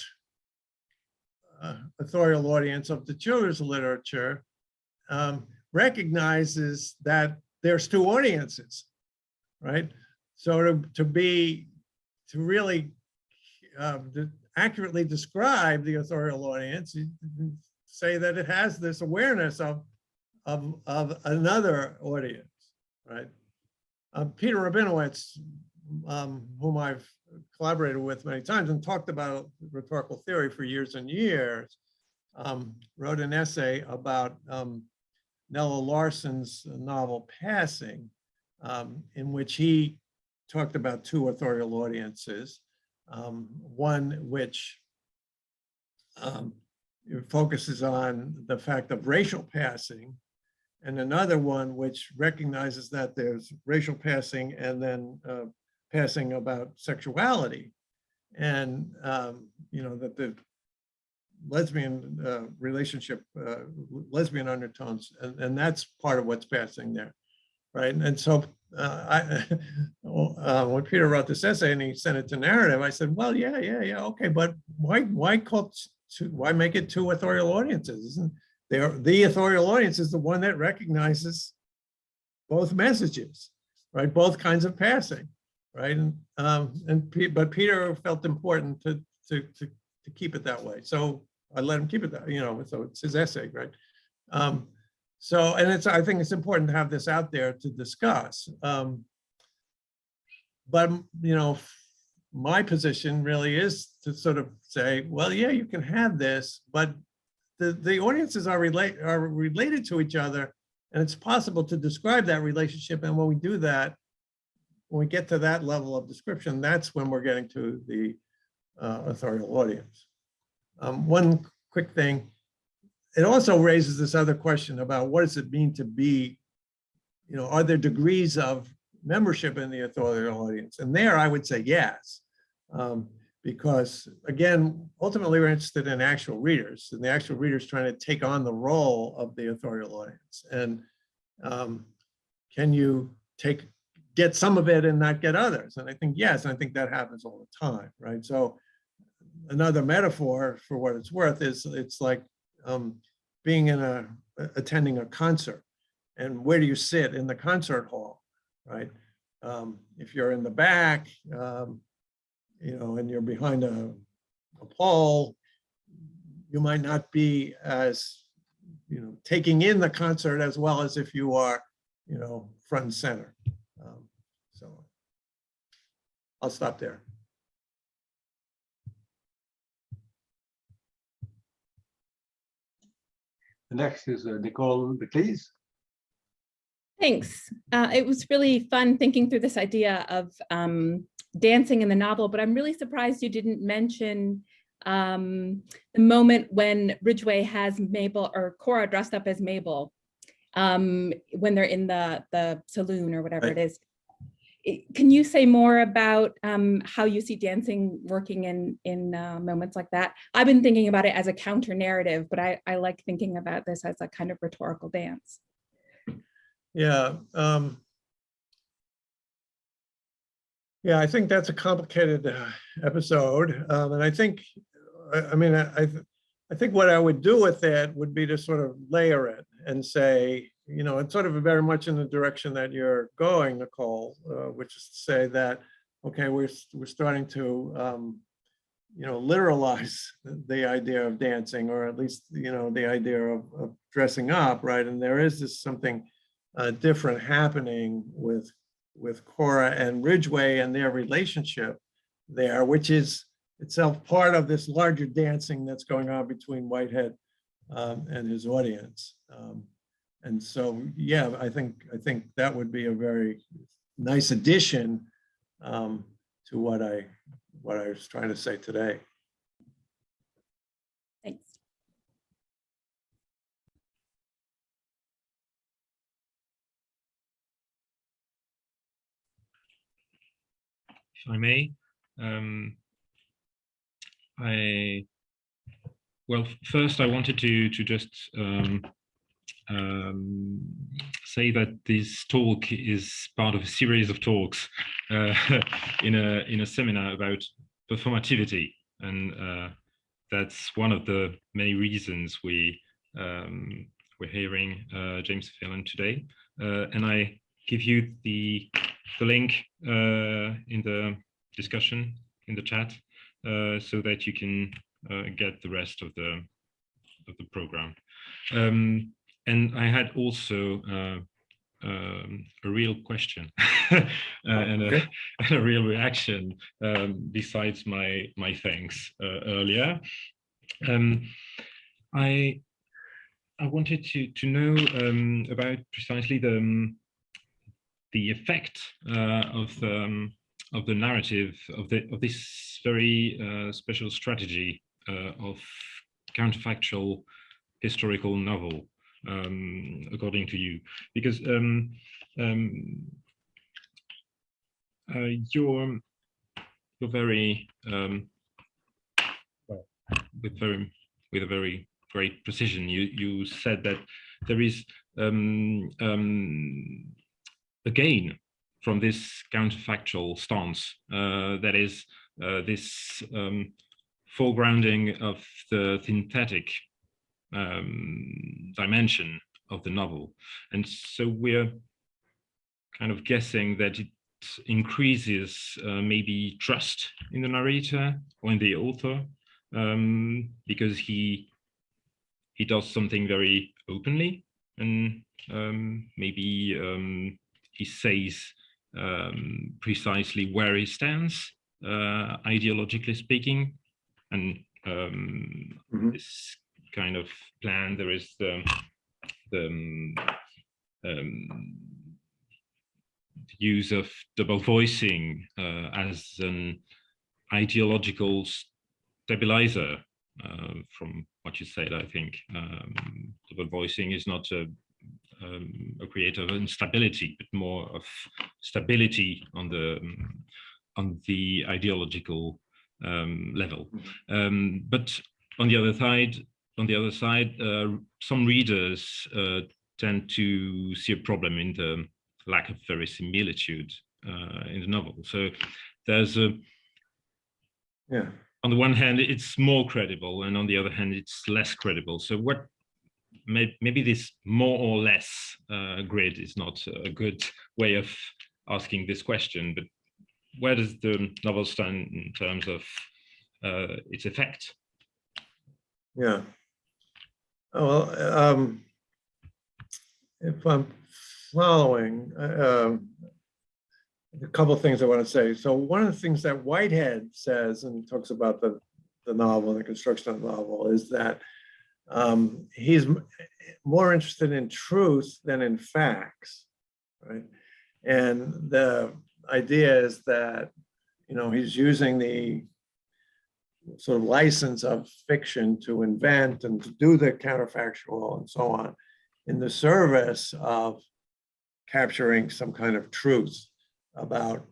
Speaker 2: authorial audience of the children's literature recognizes that there's two audiences, right? So to really accurately describe the authorial audience, you say that it has this awareness of another audience, right? Peter Rabinowitz, whom I've collaborated with many times and talked about rhetorical theory for years and years, wrote an essay about Nella Larson's novel Passing, in which he talked about two authorial audiences, one which focuses on the fact of racial passing, and another one which recognizes that there's racial passing and then passing about sexuality, and that the lesbian relationship, lesbian undertones, and that's part of what's passing there, right? And so when Peter wrote this essay and he sent it to Narrative, I said, well, yeah, okay, but why make it two authorial audiences? Isn't the authorial audience is the one that recognizes both messages, right? Both kinds of passing, right? But Peter felt important to keep it that way, so I let him keep it that, so it's his essay, right? So, and I think it's important to have this out there to discuss. But, my position really is to sort of say, well, yeah, you can have this, but the audiences are related to each other, and it's possible to describe that relationship. And when we do that, when we get to that level of description, that's when we're getting to the authorial audience. One quick thing, it also raises this other question about what does it mean to be, are there degrees of membership in the authorial audience? And there I would say yes, because again, ultimately we're interested in actual readers, and the actual readers trying to take on the role of the authorial audience. And can you get some of it and not get others? And I think yes, and I think that happens all the time, right? So another metaphor, for what it's worth, is it's like being attending a concert, and where do you sit in the concert hall, right? If you're in the back, and you're behind a pole, you might not be as, taking in the concert as well as if you are, front and center. So I'll stop there.
Speaker 1: The next is Nicole McLeese.
Speaker 9: Thanks. It was really fun thinking through this idea of dancing in the novel, but I'm really surprised you didn't mention the moment when Ridgway has Mabel, or Cora dressed up as Mabel, when they're in the saloon or whatever it is. Can you say more about how you see dancing working in moments like that? I've been thinking about it as a counter narrative, but I like thinking about this as a kind of rhetorical dance.
Speaker 2: Yeah. I think that's a complicated episode. And I think, I think what I would do with it would be to sort of layer it and say, it's sort of very much in the direction that you're going, Nicole, which is to say that, okay, we're starting to, literalize the idea of dancing, or at least, the idea of dressing up, right? And there is this something different happening with Cora and Ridgway and their relationship there, which is itself part of this larger dancing that's going on between Whitehead and his audience. And so, yeah, I think that would be a very nice addition to what I was trying to say today.
Speaker 9: Thanks.
Speaker 4: If I may, well, first I wanted to just say that this talk is part of a series of talks in a seminar about performativity, and that's one of the many reasons we're hearing James Phelan today. And I give you the link in the discussion in the chat so that you can get the rest of the program. And I had also a real question and a real reaction besides my thanks earlier. I wanted to know about precisely the effect of the narrative of this very special strategy of counterfactual historical novel, according to you, because you're very with a very great precision. You said that there is a gain from this counterfactual stance, that is this foregrounding of the synthetic dimension of the novel. And so we're kind of guessing that it increases maybe trust in the narrator or in the author, because he does something very openly, and maybe he says precisely where he stands, ideologically speaking. And this kind of plan, there is the use of double voicing as an ideological stabilizer. From what you said, I think double voicing is not a creator of instability, but more of stability on the ideological level. But on the other side, some readers tend to see a problem in the lack of verisimilitude in the novel. So there's on the one hand, it's more credible, and on the other hand, it's less credible. So what maybe this more or less grid is not a good way of asking this question, but where does the novel stand in terms of its effect?
Speaker 2: Yeah. Well, if I'm following, a couple of things I want to say. So one of the things that Whitehead says, and talks about the novel and the construction of the novel, is that he's more interested in truth than in facts, right? And the idea is that, you know, he's using the sort of license of fiction to invent and to do the counterfactual and so on in the service of capturing some kind of truth about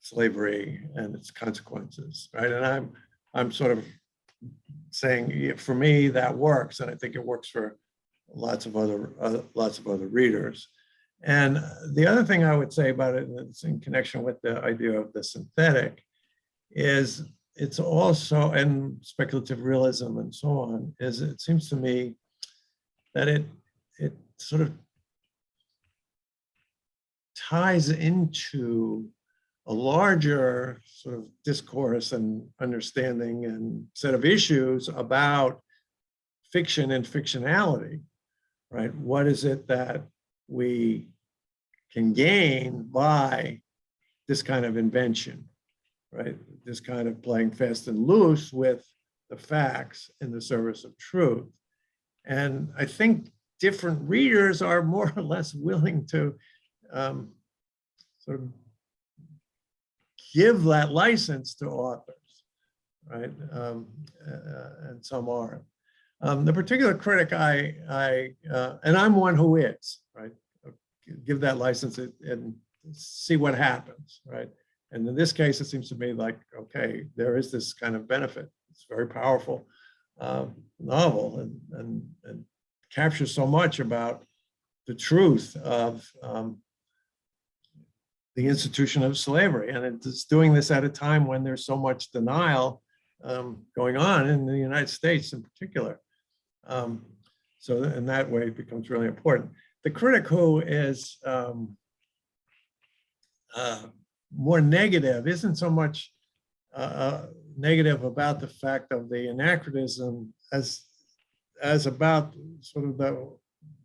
Speaker 2: slavery and its consequences, right? And I'm sort of saying, for me, that works, and I think it works for lots of other readers. And the other thing I would say about it, and it's in connection with the idea of the synthetic, is it's also, and speculative realism and so on, is it seems to me that it sort of ties into a larger sort of discourse and understanding and set of issues about fiction and fictionality, right? What is it that we can gain by this kind of invention, right? This kind of playing fast and loose with the facts in the service of truth. And I think different readers are more or less willing to sort of give that license to authors, right? And some aren't. The particular critic and I'm one who is, right? Give that license and see what happens, right? And in this case, it seems to me like, okay, there is this kind of benefit. It's a very powerful novel and captures so much about the truth of the institution of slavery. And it's doing this at a time when there's so much denial going on in the United States in particular. So in that way, it becomes really important. The critic who is more negative isn't so much negative about the fact of the anachronism as about sort of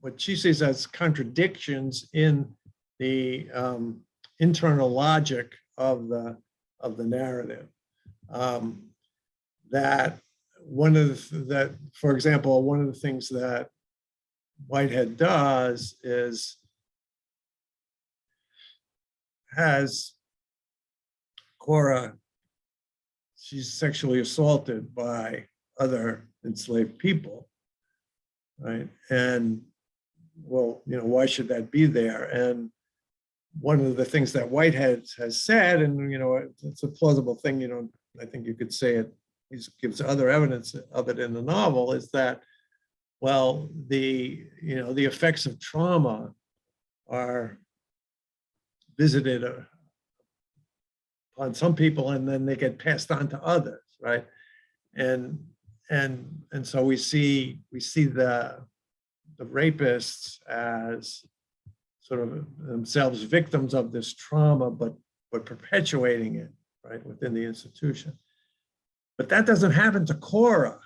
Speaker 2: what she sees as contradictions in the internal logic of the narrative. That for example, one of the things that Whitehead does is has Cora, she's sexually assaulted by other enslaved people, right? And well, why should that be there? And one of the things that Whitehead has said, and it's a plausible thing, I think you could say it, he gives other evidence of it in the novel, is that, well, the effects of trauma are visited on some people, and then they get passed on to others, right? And so we see the rapists as sort of themselves victims of this trauma, but perpetuating it, right, within the institution. But that doesn't happen to Cora,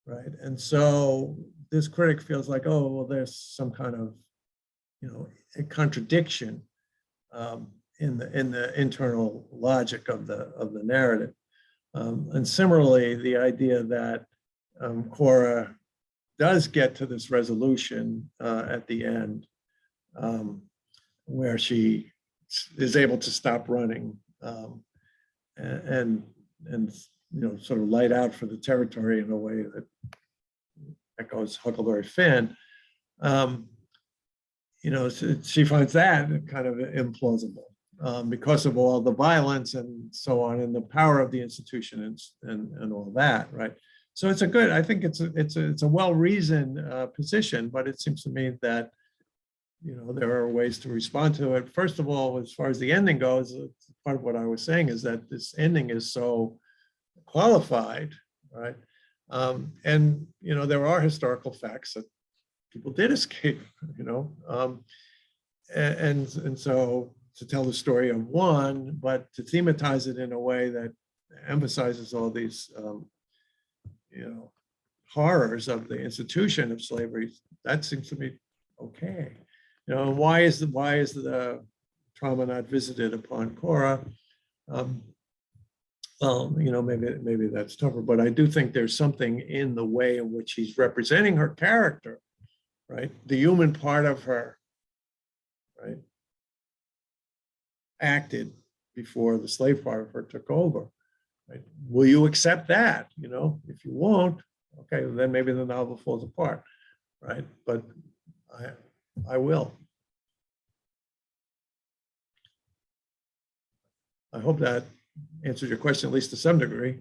Speaker 2: right? And so this critic feels like, oh, well, there's some kind of, a contradiction in the internal logic of the narrative. And similarly, the idea that Cora does get to this resolution at the end, where she is able to stop running and sort of light out for the territory in a way that echoes Huckleberry Finn. She finds that kind of implausible because of all the violence and so on, and the power of the institution and all that, right? So it's I think it's a well-reasoned position, but it seems to me that there are ways to respond to it. First of all, as far as the ending goes, part of what I was saying is that this ending is so qualified, right? And there are historical facts that people did escape, and so to tell the story of one, but to thematize it in a way that emphasizes all these horrors of the institution of slavery, that seems to be okay. Why is the trauma not visited upon Cora? Well, maybe that's tougher, but I do think there's something in the way in which he's representing her character, right? The human part of her, right, acted before the slave part of her took over, right? Will you accept that? If you won't, okay, then maybe the novel falls apart, right? But I will. I hope that answers your question, at least to some degree.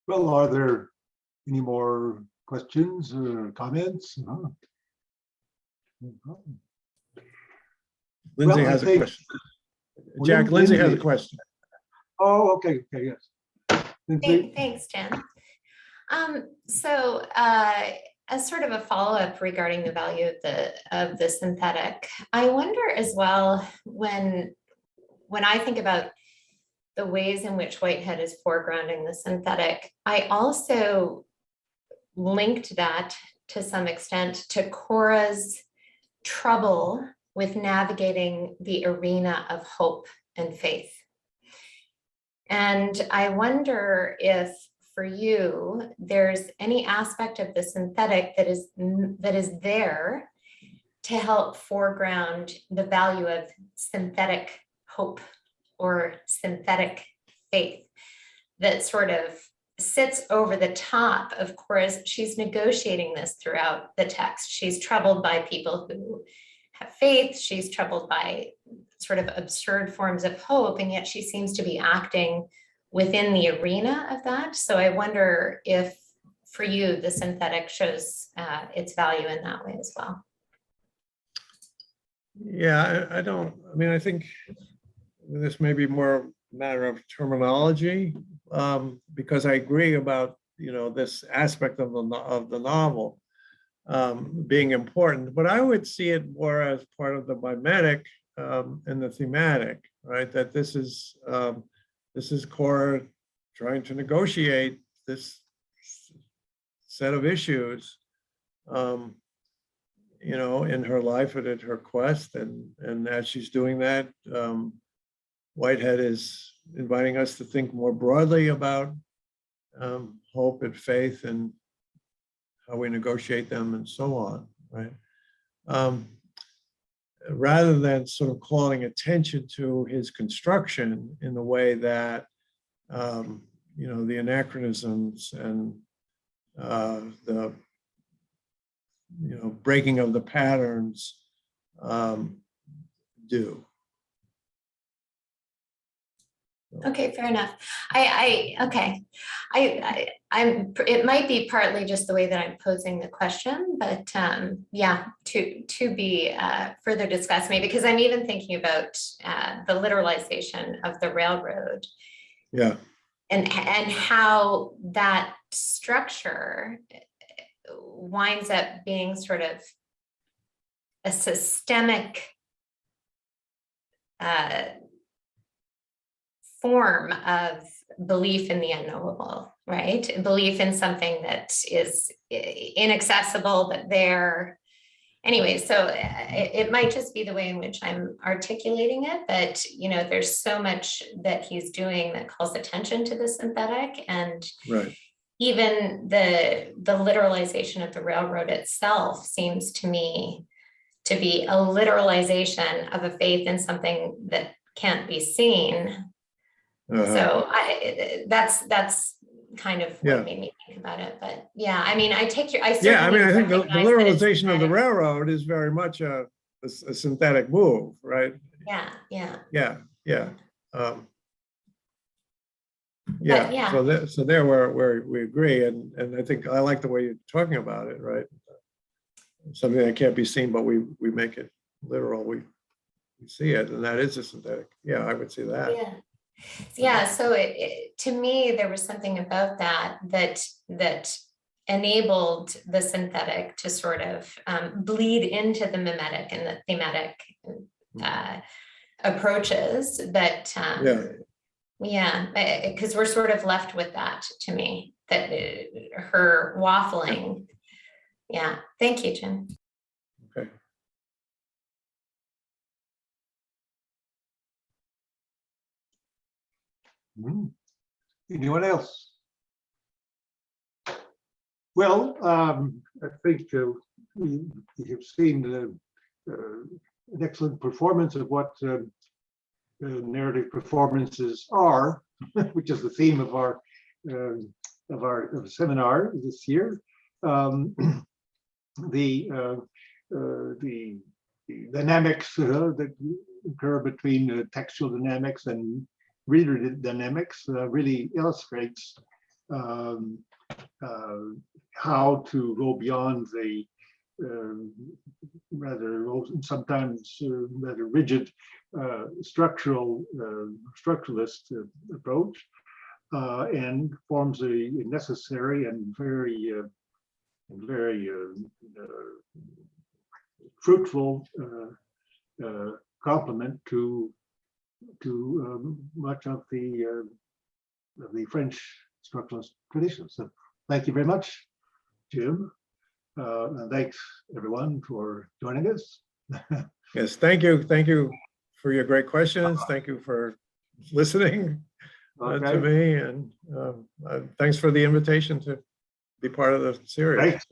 Speaker 1: Well, are there any more questions or comments? No.
Speaker 2: Lindsay
Speaker 1: Well, I
Speaker 2: has a
Speaker 1: think-
Speaker 2: question. Jack, Lindsay has a
Speaker 1: Lindsay.
Speaker 2: question.
Speaker 1: Oh, okay, yes. Lindsay?
Speaker 10: Thanks, Jen. So as sort of a follow-up regarding the value of the synthetic, I wonder as well, when I think about the ways in which Whitehead is foregrounding the synthetic, I also linked that to some extent to Cora's trouble with navigating the arena of hope and faith. And I wonder if for you, there's any aspect of the synthetic that is there to help foreground the value of synthetic hope or synthetic faith that sort of sits over the top of Cora's. She's negotiating this throughout the text. She's troubled by people who have faith. She's troubled by sort of absurd forms of hope, and yet she seems to be acting within the arena of that. So I wonder if for you, the synthetic shows its value in that way as well.
Speaker 2: Yeah, I don't, I mean, I think this may be more a matter of terminology, because I agree about, this aspect of the novel being important, but I would see it more as part of the mimetic and the thematic, right? That this is Cora trying to negotiate this set of issues, in her life and in her quest, and as she's doing that, Whitehead is inviting us to think more broadly about hope and faith and how we negotiate them and so on, right? Rather than sort of calling attention to his construction in the way that, the anachronisms and the, breaking of the patterns do.
Speaker 10: Okay, fair enough. It might be partly just the way that I'm posing the question, but yeah, to be further discussed maybe, because I'm even thinking about the literalization of the railroad.
Speaker 2: Yeah.
Speaker 10: And how that structure winds up being sort of a systemic form of belief in the unknowable, right? Belief in something that is inaccessible, but there. Anyway, so it might just be the way in which I'm articulating it, but there's so much that he's doing that calls attention to the synthetic, and
Speaker 2: right.
Speaker 10: Even the literalization of the railroad itself seems to me to be a literalization of a faith in something that can't be seen. So that's kind of what made me think about it. But yeah, I mean, I take your, I think
Speaker 2: the literalization of the railroad is very much a synthetic move, right?
Speaker 10: Yeah.
Speaker 2: So there where we agree, and I think I like the way you're talking about it, right? Something that can't be seen, but we make it literal. We see it, and that is a synthetic. Yeah, I would see that.
Speaker 10: Yeah. So to me, there was something about that enabled the synthetic to sort of bleed into the mimetic and the thematic approaches. But because we're sort of left with that, to me, that her waffling. Yeah. Thank you, Jim.
Speaker 2: Okay.
Speaker 1: Anyone else? Well, I think we have seen an excellent performance of what narrative performances are, which is the theme of our seminar this year. The dynamics that occur between textual dynamics and reader dynamics really illustrates how to go beyond the sometimes rather rigid structuralist approach, and forms a necessary and very fruitful complement to much of the French structuralist tradition. So thank you very much, Jim. And thanks everyone for joining us.
Speaker 2: Yes, thank you. Thank you for your great questions. Thank you for listening to me, and thanks for the invitation to be part of the series.
Speaker 1: Thanks.